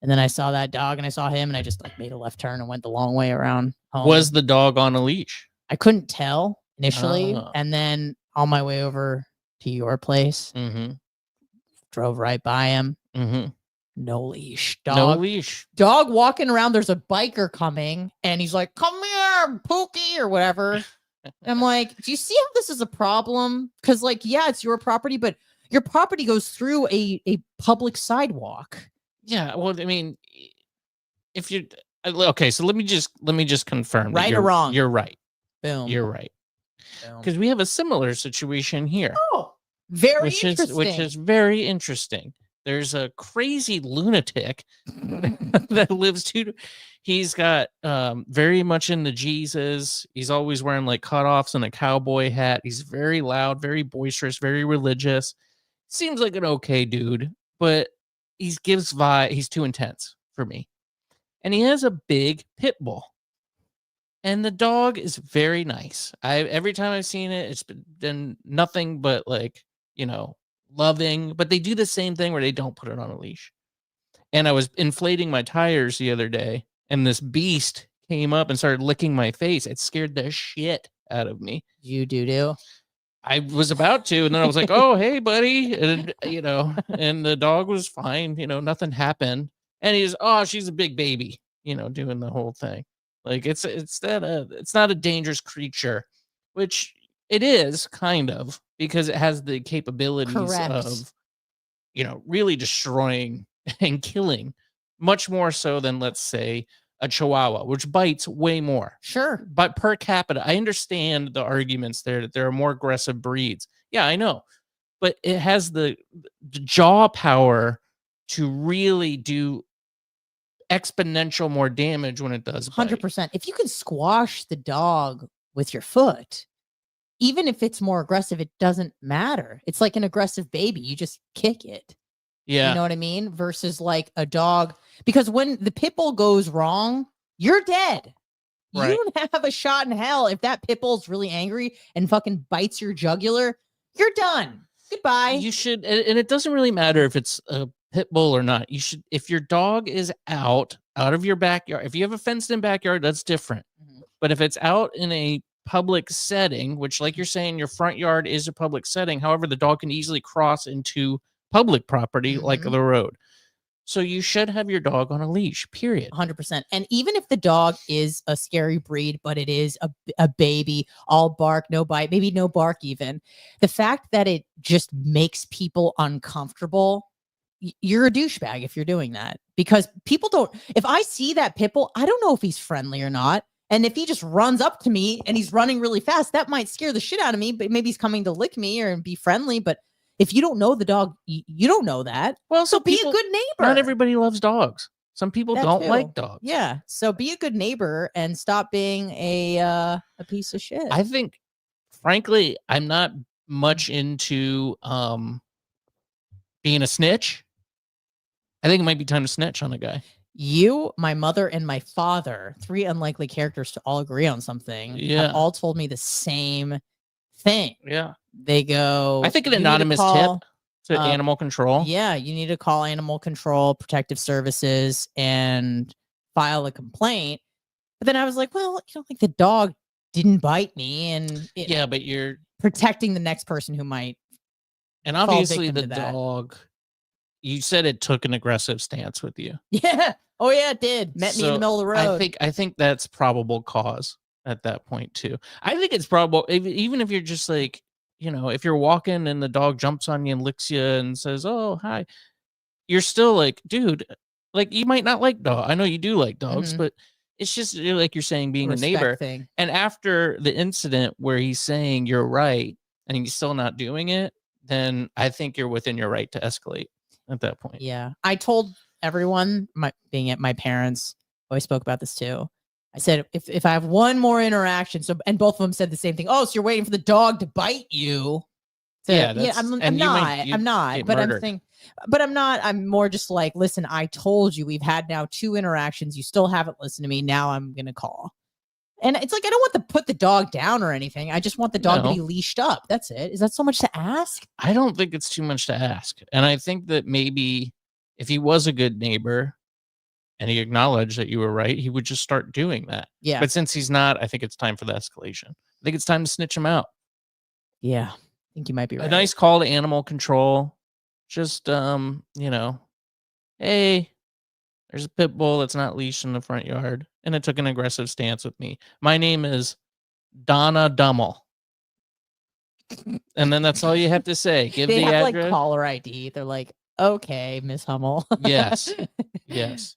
And then I saw that dog and I saw him and I just like made a left turn and went the long way around home. Was the dog on a leash? I couldn't tell initially. And then on my way over to your place, drove right by him. No leash. Dog. No leash. Dog walking around. There's a biker coming and he's like, come here, Pookie, or whatever. And I'm like, do you see how this is a problem? Because like, yeah, it's your property, but your property goes through a public sidewalk. Yeah, well, I mean, if you okay, so let me just confirm. Right or wrong? You're right. Boom. You're right. Because we have a similar situation here. Oh, very interesting. Which is very interesting. There's a crazy lunatic that lives he's got very much into Jesus. He's always wearing like cutoffs and a cowboy hat. He's very loud, very boisterous, very religious. Seems like an okay dude, but he's too intense for me. And he has a big pit bull. And the dog is very nice. Every time I've seen it, it's been nothing but like, loving. But they do the same thing where they don't put it on a leash. And I was inflating my tires the other day, and this beast came up and started licking my face. It scared the shit out of me. You do? I was about to, and then I was like, oh, hey, buddy. And, and the dog was fine. Nothing happened. And she's a big baby, doing the whole thing. Like it's not a dangerous creature, which it is kind of, because it has the capabilities of, really destroying and killing much more so than, let's say, a Chihuahua, which bites way more. Sure. But per capita, I understand the arguments there that there are more aggressive breeds. Yeah, I know. But it has the jaw power to really do exponential more damage when it does bite. 100%. If you can squash the dog with your foot, even if it's more aggressive, it doesn't matter. It's like an aggressive baby. You just kick it. Yeah. You know what I mean? Versus like a dog. Because when the pit bull goes wrong, you're dead. Right. You don't have a shot in hell. If that pit bull's really angry and fucking bites your jugular, you're done. Goodbye. You should, and it doesn't really matter if it's a pit bull or not. You should, if your dog is out of your backyard, if you have a fenced in backyard, that's different. But if it's out in a public setting, which, like you're saying, your front yard is a public setting, however, the dog can easily cross into public property like the road. So you should have your dog on a leash, period. 100%. And even if the dog is a scary breed, but it is a baby, all bark, no bite, maybe no bark even, the fact that it just makes people uncomfortable, you're a douchebag if you're doing that. Because people don't, if I see that pit bull, I don't know if he's friendly or not. And if he just runs up to me and he's running really fast, that might scare the shit out of me, but maybe he's coming to lick me or be friendly. But if you don't know the dog, you don't know that. Well, so be a good neighbor. Not everybody loves dogs. Some people don't like dogs. Yeah. So be a good neighbor and stop being a piece of shit. I think, frankly, I'm not much into being a snitch. I think it might be time to snitch on a guy. You, my mother, and my father, 3 unlikely characters to all agree on something, have all told me the same thing. Yeah. They go, I think an anonymous tip to animal control. Yeah, you need to call animal control, protective services, and file a complaint. But then I was like, well, like the dog didn't bite me, and but you're protecting the next person who might. And obviously, the dog. You said it took an aggressive stance with you. Yeah. Oh yeah, it did. Met me in the middle of the road. I think that's probable cause at that point too. I think it's probable, even if you're just like, if you're walking and the dog jumps on you and licks you and says, "Oh, hi," you're still like, dude, Like, you might not like dog. I know you do like dogs, Mhm. but it's just like you're saying, being a Respect neighbor. thing. And after the incident where he's saying you're right and he's still not doing it, then I think you're within your right to escalate at that point. Yeah. I told everyone, being at my parents, I spoke about this too. I said, if I have one more interaction, and both of them said the same thing. Oh, so you're waiting for the dog to bite you? Yeah, I'm and not, get but murdered. I'm not. I'm more just like, listen, I told you we've had now 2 interactions. You still haven't listened to me. Now I'm gonna call. And it's like, I don't want to put the dog down or anything. I just want the dog to be No. leashed up. That's it. Is that so much to ask? I don't think it's too much to ask. And I think that maybe if he was a good neighbor and he acknowledged that you were right, he would just start doing that. Yeah. But since he's not, I think it's time for the escalation. I think it's time to snitch him out. Yeah. I think you might be right. A nice call to animal control. Just hey, there's a pit bull that's not leashed in the front yard and it took an aggressive stance with me. My name is Donna Dummel. And then that's all you have to say. Give They the have address. like caller ID. They're like, okay, Miss Hummel. Yes. Yes.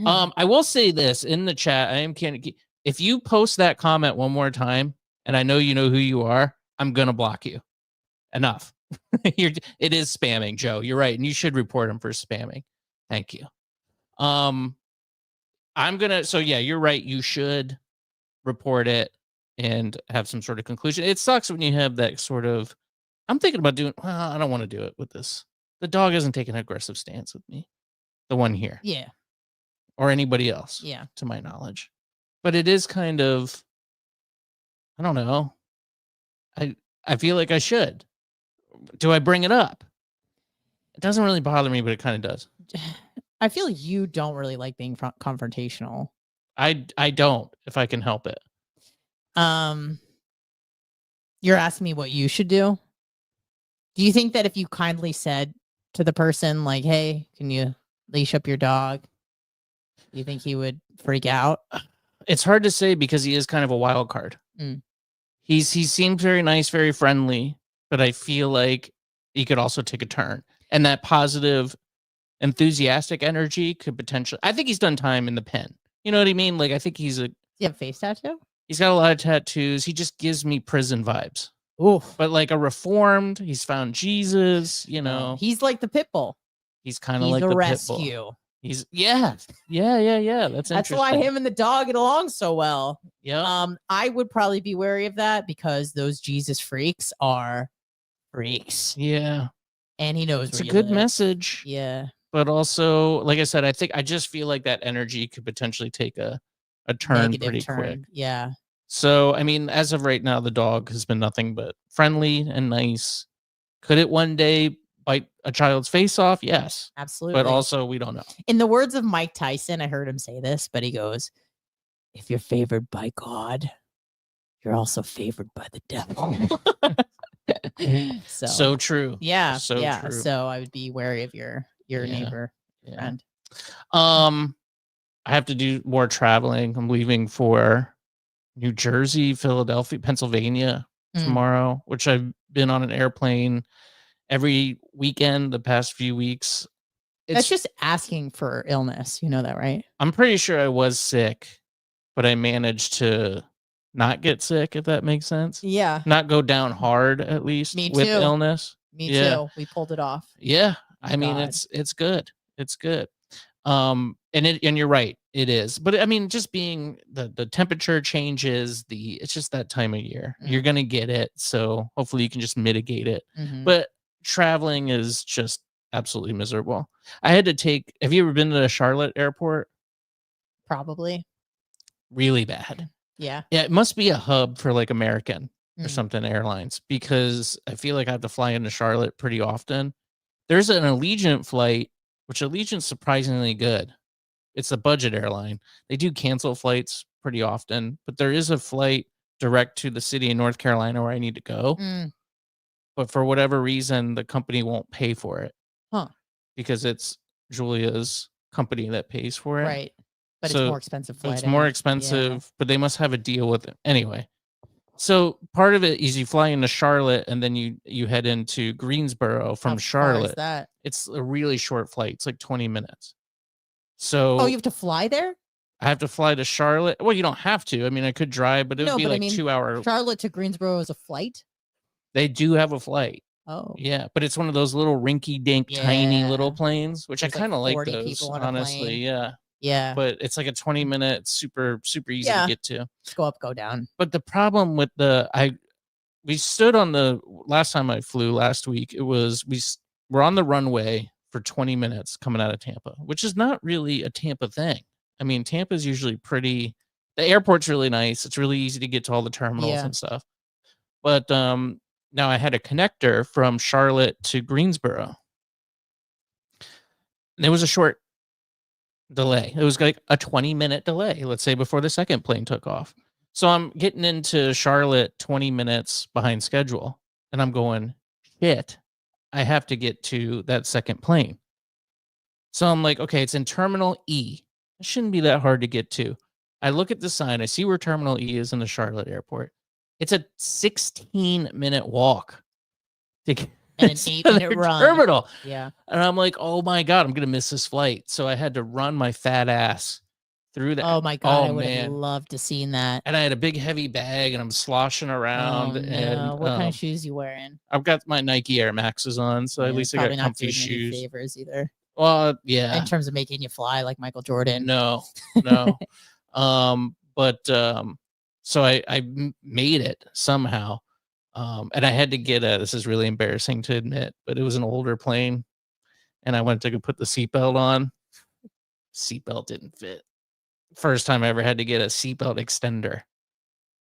I will say this in the chat. I am kidding. If you post that comment one more time, and I know you know who you are, I'm gonna block you. Enough. It is spamming, Joe. You're right, and you should report him for spamming. Thank you. I'm gonna. So yeah, you're right. You should report it and have some sort of conclusion. It sucks when you have that sort of. I'm thinking about doing. Well, I don't want to do it with this. The dog hasn't taken an aggressive stance with me. The one here. Yeah. Or anybody else. Yeah. To my knowledge. But it is kind of. I don't know. I feel like I should. Do I bring it up? It doesn't really bother me, but it kind of does. I feel you don't really like being confrontational. I don't, if I can help it. You're asking me what you should do? Do you think that if you kindly said to the person, like, hey, can you leash up your dog? Do you think he would freak out? It's hard to say because he is kind of a wild card. Mm. He seems very nice, very friendly, but I feel like he could also take a turn. And that positive, enthusiastic energy could potentially. I think he's done time in the pen. You know what I mean? Like, I think he's a. Does he have a face tattoo? He's got a lot of tattoos. He just gives me prison vibes. Oof. But like a reformed, he's found Jesus, you know. He's like the pit bull. He's kind of like the rescue. pit bull. He's yeah. That's interesting. why him and the dog get along so well. Yeah. I would probably be wary of that because those Jesus freaks are freaks. Yeah. And he knows it's a good message. Yeah. But also, like I said, I just feel like that energy could potentially take a turn pretty quick. Yeah. So, I mean, as of right now, the dog has been nothing but friendly and nice. Could it one day bite a child's face off? Yes. Absolutely. But also, we don't know. In the words of Mike Tyson, I heard him say this, but he goes, if you're favored by God, you're also favored by the devil. So true. Yeah. So true. So I would be wary of your neighbor friend. I have to do more traveling. I'm leaving for New Jersey, Philadelphia, Pennsylvania tomorrow, which I've been on an airplane every weekend the past few weeks. That's just asking for illness. You know that, right? I'm pretty sure I was sick, but I managed to not get sick, if that makes sense. Yeah. Not go down hard, at least. Me with too. Illness. Me too. We pulled it off. Yeah. I mean, it's good. It's good. And you're right, it is. But I mean, just being the temperature changes, it's just that time of year. You're gonna get it. So hopefully you can just mitigate it. But traveling is just absolutely miserable. I had to have you ever been to the Charlotte airport? Probably. Really bad. Yeah. Yeah, it must be a hub for like American or something airlines, because I feel like I have to fly into Charlotte pretty often. There's an Allegiant flight, which Allegiant's surprisingly good. It's a budget airline. They do cancel flights pretty often, but there is a flight direct to the city in North Carolina where I need to go. But for whatever reason, the company won't pay for it. Huh. Because it's Julia's company that pays for it. Right. But it's more expensive flight. It's more expensive, but they must have a deal with it. Anyway. So part of it is you fly into Charlotte and then you head into Greensboro from Charlotte. How far is that? It's a really short flight. It's like 20 minutes. So Oh, you have to fly there? I have to fly to Charlotte. Well, you don't have to. I mean, I could drive, but it would be like 2 hour. Charlotte to Greensboro is a flight. They do have a flight. Oh, Yeah, but it's one of those little rinky-dink, tiny little planes, which There's I kind of like 40 those, people on a honestly. plane. Yeah, Yeah. but it's like a 20-minute, super easy to get to. Just go up, go down. But the problem with we stood on the last time I flew last week. It was we're on the runway for 20 minutes coming out of Tampa, which is not really a Tampa thing. I mean, Tampa's usually pretty. The airport's really nice. It's really easy to get to all the terminals and stuff. But now I had a connector from Charlotte to Greensboro. And it was a short delay. It was like a 20-minute delay, let's say, before the second plane took off. So I'm getting into Charlotte 20 minutes behind schedule, and I'm going, shit, I have to get to that second plane. So I'm like, okay, it's in Terminal E. It shouldn't be that hard to get to. I look at the sign. I see where Terminal E is in the Charlotte airport. It's a 16-minute walk to get and an 8-minute run. Terminal. Yeah. And I'm like, oh my God, I'm going to miss this flight. So I had to run my fat ass through that. Oh my God, I would have loved to seen that. And I had a big heavy bag and I'm sloshing around. Oh, no. And what kind of shoes you wearing? I've got my Nike Air Maxes on, so at least I got comfy shoes. Any favors either. Well, yeah. In terms of making you fly like Michael Jordan. No. So I made it somehow. And I had to get this is really embarrassing to admit, but it was an older plane. And I went to go put the seatbelt on. Seatbelt didn't fit. First time I ever had to get a seatbelt extender.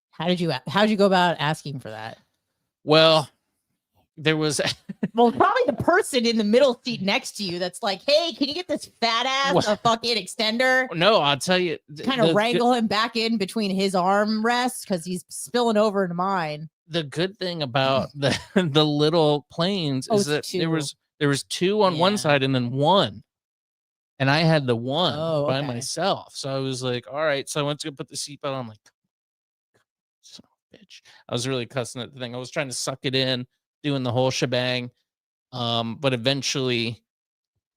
How'd you go about asking for that? Well, there was probably the person in the middle seat next to you that's like, hey, can you get this fat ass a fucking extender? No, I'll tell you. Kind of wrangle him back in between his arm rests because he's spilling over into mine. The good thing about the little planes is that there was two on one side and then one. And I had the one by myself. So I was like, all right. So I went to go put the seatbelt on. I'm like, son of a bitch. I was really cussing at the thing. I was trying to suck it in, doing the whole shebang. But eventually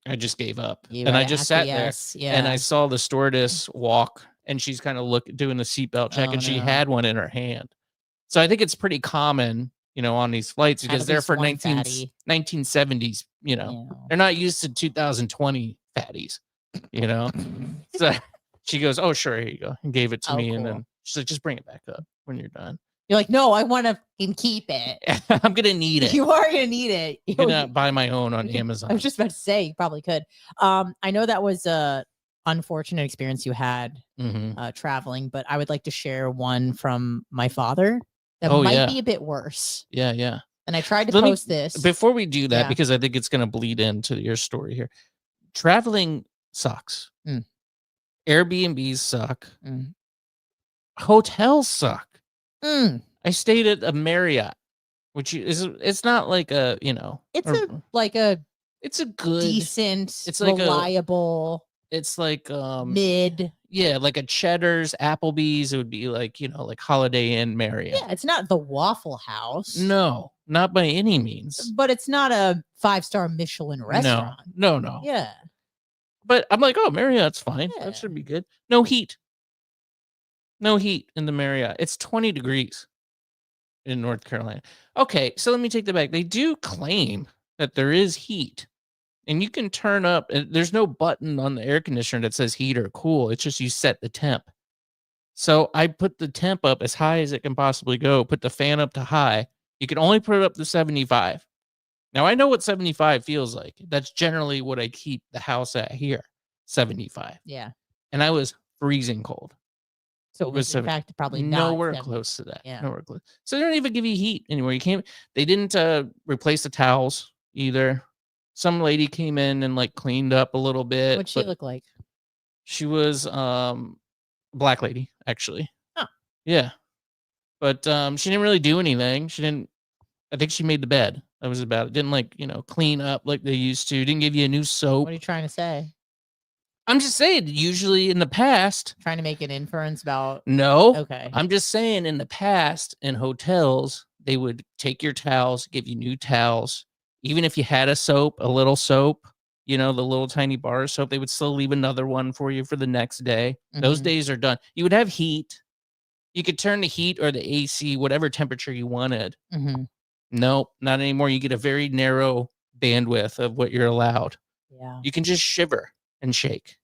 I just gave up. And I just sat there and I saw the stewardess walk and she's kind of doing the seatbelt check and she had one in her hand. So I think it's pretty common, on these flights because they're for 1970s, they're not used to 2020 fatties, So she goes, oh, sure, here you go. And gave it to me. Cool. And then she's like, just bring it back up when you're done. You're like, no, I want to keep it. I'm going to need it. You are going to need it. I'm going to buy my own on Amazon. I was just about to say, you probably could. I know that was a unfortunate experience you had traveling, but I would like to share one from my father that might be a bit worse. Yeah. And I tried to post this. Before we do that, because I think it's going to bleed into your story here. Traveling sucks. Airbnbs suck. Hotels suck. I stayed at a Marriott, which is it's not like a it's a good decent, it's like reliable. It's like mid. Yeah, like a Cheddar's, Applebee's. It would be like like Holiday Inn Marriott. Yeah, it's not the Waffle House. No, not by any means. But it's not a 5-star Michelin restaurant. No. Yeah. But I'm like, oh, Marriott's fine. Yeah. That should be good. No heat in the Marriott. It's 20 degrees in North Carolina. Okay, so let me take that back. They do claim that there is heat. And you can turn up, there's no button on the air conditioner that says heat or cool. It's just you set the temp. So I put the temp up as high as it can possibly go, put the fan up to high. You can only put it up to 75. Now I know what 75 feels like. That's generally what I keep the house at here, 75. Yeah. And I was freezing cold. So it was in fact probably nowhere not close to that. Yeah. Nowhere close. So they don't even give you heat anywhere. They didn't replace the towels either. Some lady came in and cleaned up a little bit. What'd she look like? She was black lady, actually. Oh. Yeah. But she didn't really do anything. I think she made the bed. That was about it. Didn't clean up like they used to. Didn't give you a new soap. What are you trying to say? I'm just saying, usually in the past. Trying to make an inference about. No. Okay. I'm just saying in the past in hotels, they would take your towels, give you new towels. Even if you had a little soap, the little tiny bar of soap. They would still leave another one for you for the next day. Those days are done. You would have heat. You could turn the heat or the AC, whatever temperature you wanted. Nope, not anymore. You get a very narrow bandwidth of what you're allowed. Yeah. You can just shiver and shake.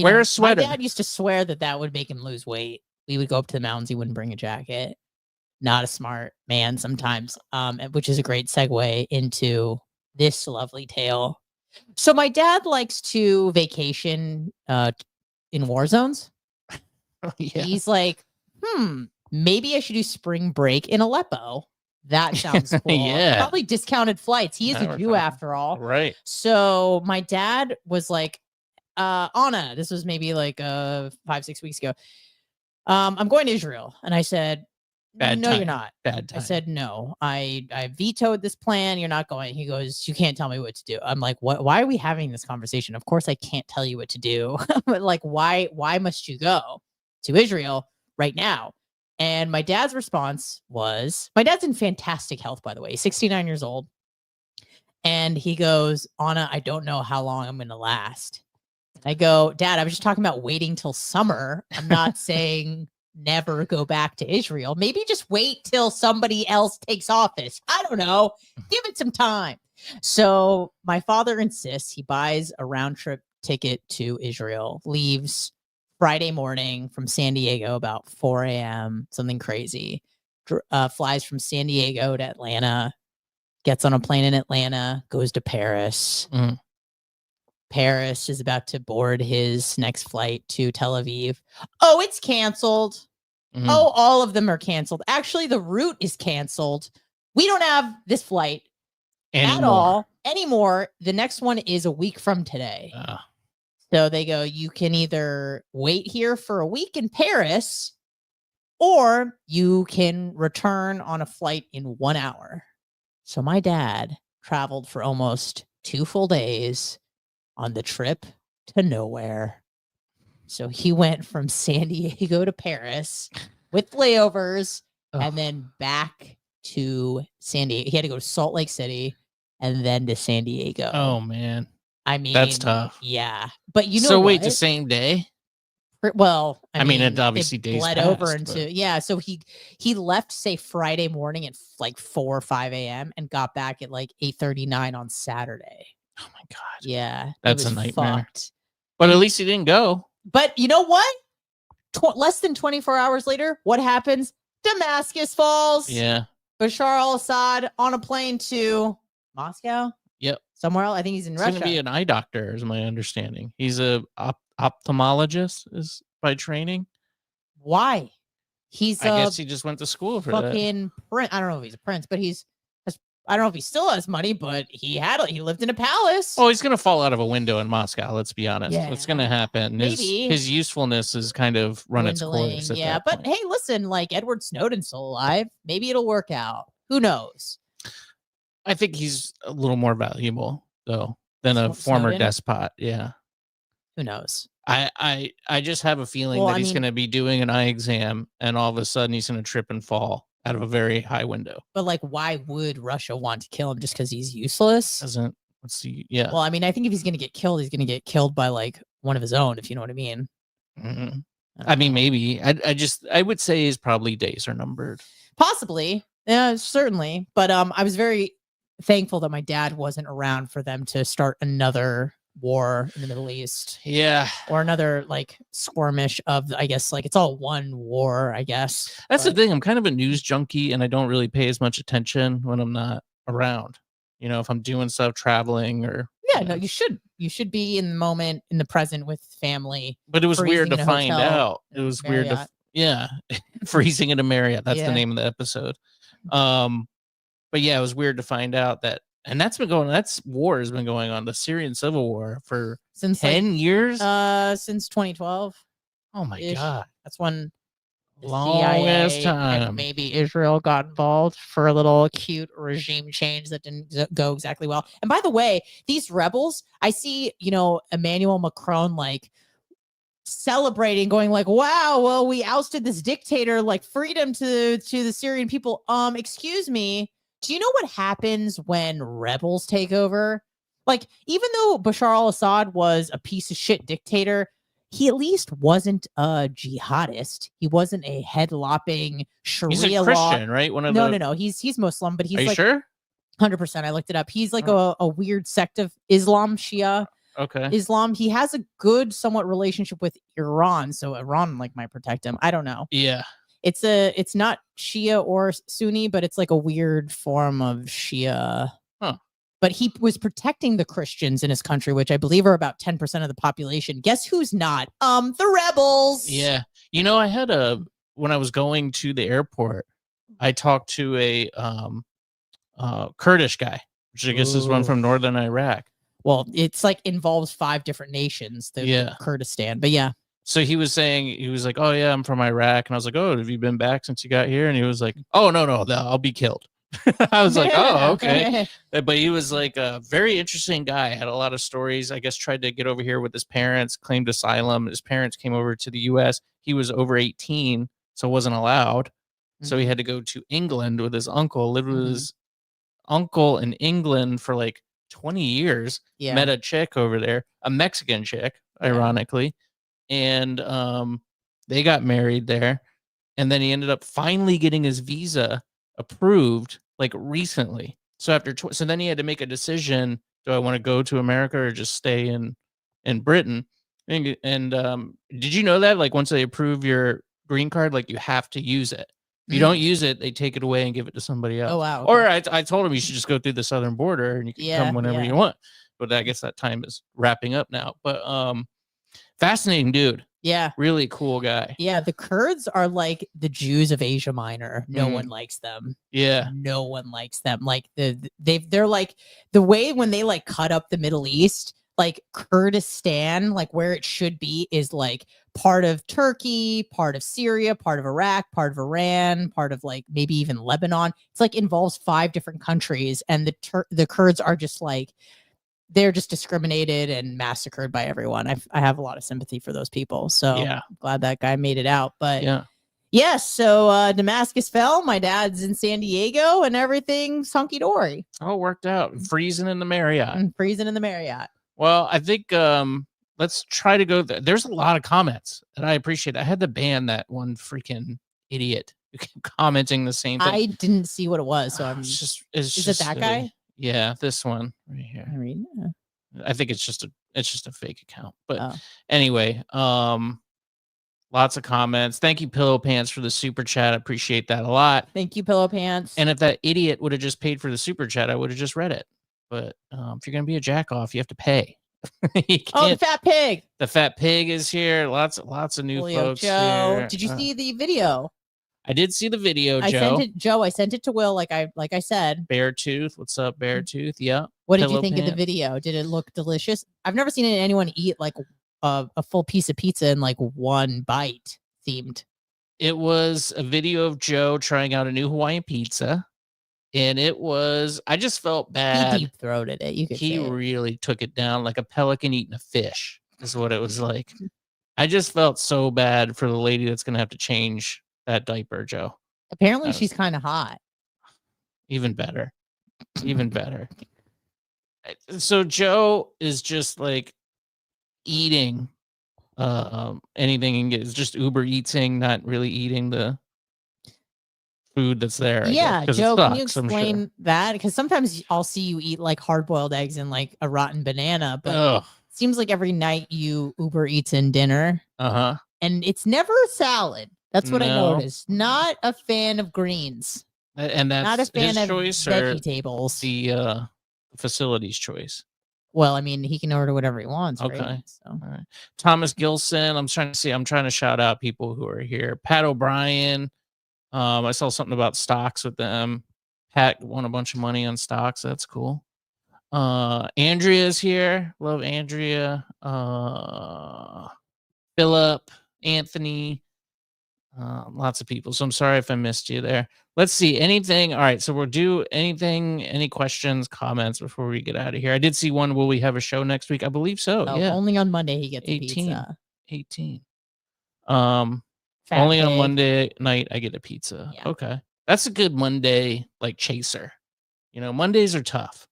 Wear a sweater. My dad used to swear that would make him lose weight. We would go up to the mountains. He wouldn't bring a jacket. Not a smart man sometimes, which is a great segue into this lovely tale. So my dad likes to vacation in war zones. Yeah. He's like, maybe I should do spring break in Aleppo. That sounds cool. Yeah. Probably discounted flights. He is a Jew after all. Right. So my dad was like, Anna, this was maybe like 5-6 weeks ago. I'm going to Israel. And I said, Bad no, time. you're not. Bad time. I said, no, I vetoed this plan. You're not going. He goes, you can't tell me what to do. I'm like, what? Why are we having this conversation? Of course I can't tell you what to do. But like, why must you go to Israel right now? And my dad's response was, my dad's in fantastic health, by the way. He's 69 years old. And he goes, Anna, I don't know how long I'm going to last. I go, Dad, I was just talking about waiting till summer. I'm not saying never go back to Israel. Maybe just wait till somebody else takes office. I don't know. Give it some time. So my father insists. He buys a round trip ticket to Israel, leaves Friday morning from San Diego about 4 a.m., something crazy. Flies from San Diego to Atlanta, gets on a plane in Atlanta, goes to Paris. Paris is about to board his next flight to Tel Aviv. Oh, it's canceled. Oh, all of them are canceled. Actually, the route is canceled. We don't have this flight at all anymore. The next one is a week from today. So they go, you can either wait here for a week in Paris, or you can return on a flight in 1 hour. So my dad traveled for almost 2 full days on the trip to nowhere. So he went from San Diego to Paris with layovers and then back to San Diego. He had to go to Salt Lake City and then to San Diego. Oh, man. I mean, that's tough. Yeah. But you know so what? Wait, the same day? Well, I mean, it obviously days bled passed, over into so he left, say, Friday morning at like 4 or 5 a.m. and got back at like 8:39 on Saturday. Oh my God. Yeah. That's a nightmare. Fucked. But at least he didn't go. But you know what? Less than 24 hours later, what happens? Damascus falls. Yeah. Bashar al-Assad on a plane to Moscow. Yep. Somewhere else. I think he's in Russia. He's going to be an eye doctor, is my understanding. He's a ophthalmologist is by training. Why? I guess he just went to school for that. Fucking prince. I don't know if he's a prince, but I don't know if he still has money, but he lived in a palace. Oh, he's going to fall out of a window in Moscow. Let's be honest. Yeah. It's going to happen. His usefulness is kind of run its course. Yeah, but hey, listen, like Edward Snowden's still alive. Maybe it'll work out. Who knows? I think he's a little more valuable though than a former despot. Yeah. Who knows? I just have a feeling that he's going to be doing an eye exam and all of a sudden he's going to trip and fall out of a very high window. But like, why would Russia want to kill him just because he's useless? Yeah. Well, I mean, I think if he's going to get killed, he's going to get killed by like one of his own, if you know what I mean. I mean, maybe. I would say his probably days are numbered. Possibly. Yeah, certainly. But I was very thankful that my dad wasn't around for them to start another war in the Middle East. Yeah. Or another like skirmish of, I guess, like it's all one war, I guess. That's the thing. I'm kind of a news junkie and I don't really pay as much attention when I'm not around. You know, if I'm doing stuff, traveling or... Yeah, no, you should. You should be in the moment, in the present with family. But it was weird to find out. It was weird to... Yeah. Freezing in a Marriott. That's the name of the episode. But yeah, it was weird to find out that... And that's war has been going on, the Syrian civil war for since 10 years? Since 2012. Oh my God. That's when longest time. And maybe Israel got involved for a little cute regime change that didn't go exactly well. And by the way, these rebels, I see, Emmanuel Macron like celebrating, going like, wow, well, we ousted this dictator, like freedom to the Syrian people. Excuse me. Do you know what happens when rebels take over? Like, even though Bashar al-Assad was a piece of shit dictator, he at least wasn't a jihadist. He wasn't a head-lopping He's a Sharia law. Christian, right? One of No, the. no, no. He's Muslim, but Are he's you like sure? 100%. I looked it up. He's like Oh. a weird sect of Islam, Shia Okay. Islam. He has a good, somewhat relationship with Iran, so Iran like might protect him. I don't know. Yeah. It's not Shia or Sunni, but it's like a weird form of Shia. Huh. But he was protecting the Christians in his country, which I believe are about 10% of the population. Guess who's not? The rebels. Yeah. You know, when I was going to the airport, I talked to a Kurdish guy, which I guess is one from northern Iraq. Well, it's like involves 5 different nations, the Kurdistan. But yeah. So he was saying, he was like, "Oh yeah, I'm from Iraq," and I was like, "Oh, have you been back since you got here?" And he was like, "Oh no, I'll be killed." I was like, "Oh, okay." But he was like a very interesting guy. Had a lot of stories. I guess tried to get over here with his parents, claimed asylum. His parents came over to the U.S. He was over 18, so wasn't allowed. So he had to go to England with his uncle. Lived with his uncle in England for like 20 years. Yeah. Met a chick over there, a Mexican chick, ironically. And they got married there. And then he ended up finally getting his visa approved like recently. So after so then he had to make a decision: do I want to go to America or just stay in Britain? And did you know that like once they approve your green card, like you have to use it. If you don't use it, they take it away and give it to somebody else. Oh wow. Or I told him you should just go through the southern border and you can come whenever you want. But I guess that time is wrapping up now. But fascinating dude. Yeah. Really cool guy. Yeah, the Kurds are like the Jews of Asia Minor. No one likes them. Yeah. No one likes them. Like they're like the way when they like cut up the Middle East, like Kurdistan, like where it should be is like part of Turkey, part of Syria, part of Iraq, part of Iran, part of like maybe even Lebanon. It's like involves 5 different countries, and the Kurds are just like they're just discriminated and massacred by everyone. I have a lot of sympathy for those people. So I'm glad that guy made it out. But yes, so Damascus fell. My dad's in San Diego and everything's hunky dory. Oh, worked out. Freezing in the Marriott. Freezing in the Marriott. Well, I think let's try to go there. There's a lot of comments and I appreciate it. I had to ban that one freaking idiot who kept commenting the same thing. I didn't see what it was. So I'm is it that guy? Yeah, this one right here. I think it's just a fake account. But anyway, lots of comments. Thank you, Pillow Pants, for the super chat. I appreciate that a lot. Thank you, Pillow Pants. And if that idiot would have just paid for the super chat, I would have just read it. But if you're gonna be a jack off, you have to pay. The fat pig. The fat pig is here. Lots of new folks Joe. here. Did you see the video? I did see the video, I sent it to Will, like I said. Beartooth, what's up, Beartooth? Yeah. What did you think of the video? Did it look delicious? I've never seen anyone eat like a full piece of pizza in like one bite. Themed. It was a video of Joe trying out a new Hawaiian pizza, and I just felt bad. He deep-throated it. You could He say really took it down like a pelican eating a fish. Is what it was like. I just felt so bad for the lady that's gonna have to change that diaper, Joe. Apparently she's kind of hot. Even better. Even better. So Joe is just like eating anything and gets just Uber eating, not really eating the food that's there. Yeah, Joe, can you explain that? Because sometimes I'll see you eat like hard-boiled eggs and like a rotten banana, but it seems like every night you Uber eats in dinner. And it's never salad. That's what I noticed. Not a fan of greens. And that's not a fan of choice vegetables. The facility's choice. Well, I mean, he can order whatever he wants. Okay. Right? So. All right. Thomas Gilson. I'm trying to shout out people who are here. Pat O'Brien. I saw something about stocks with them. Pat won a bunch of money on stocks. That's cool. Andrea's here. Love Andrea. Philip, Anthony. Lots of people. So I'm sorry if I missed you there. Let's see. Anything? All right. So we'll do anything, any questions, comments before we get out of here. I did see one. Will we have a show next week? I believe so. Yeah. Only on Monday he gets 18. Pizza. 18. Only on Monday night I get a pizza. Yeah. Okay. That's a good Monday like chaser. You know, Mondays are tough.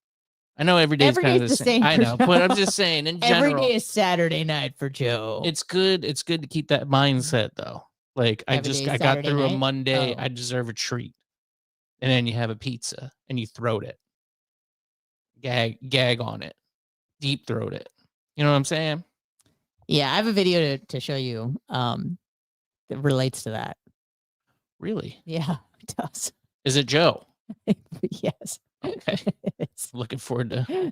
I know every day's Every kind of day's the the same. same I for know, but I'm Joe. just saying in Every general, day is Saturday night for Joe. it's good. It's good to keep that mindset though. Like Every day is I got Saturday through a night? Monday. Oh. I deserve a treat. And then you have a pizza and you throat it. Gag on it. Deep throat it. You know what I'm saying? Yeah, I have a video to show you that relates to that. Really? Yeah, it does. Is it Joe? Yes. Okay. It's- Looking forward to okay.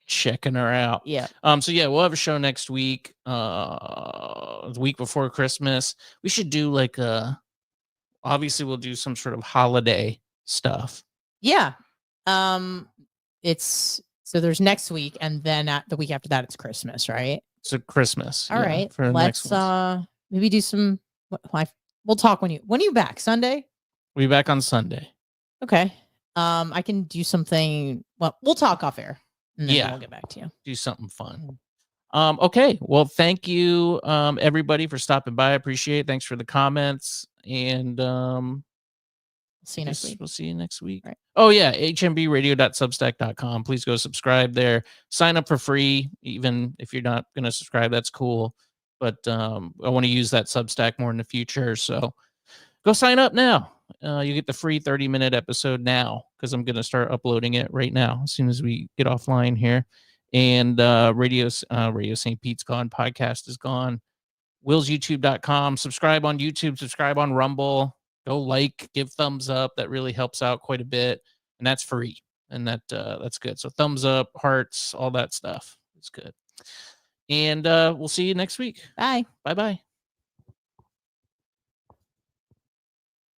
checking her out. Yeah. So yeah, we'll have a show next week. The week before Christmas. We should do like obviously we'll do some sort of holiday stuff. Yeah. It's so there's next week, and then the week after that it's Christmas, right? So Christmas. All right. For the next Let's ones. maybe do some we'll talk when are you back? Sunday? We'll be back on Sunday. Okay. I can do something. Well, we'll talk off air. And then we'll get back to you. Do something fun. Okay. Well, thank you, everybody, for stopping by. I appreciate it. Thanks for the comments. And see you next week. We'll see you next week. Right. Oh, yeah. hmbradio.substack.com. Please go subscribe there. Sign up for free. Even if you're not going to subscribe, that's cool. But I want to use that Substack more in the future. So go sign up now. You get the free 30-minute episode now because I'm going to start uploading it right now as soon as we get offline here. And Radio St. Pete's gone. Podcast is gone. WillsYouTube.com. Subscribe on YouTube. Subscribe on Rumble. Go like, give thumbs up. That really helps out quite a bit. And that's free. And that's good. So thumbs up, hearts, all that stuff. It's good. And we'll see you next week. Bye. Bye-bye.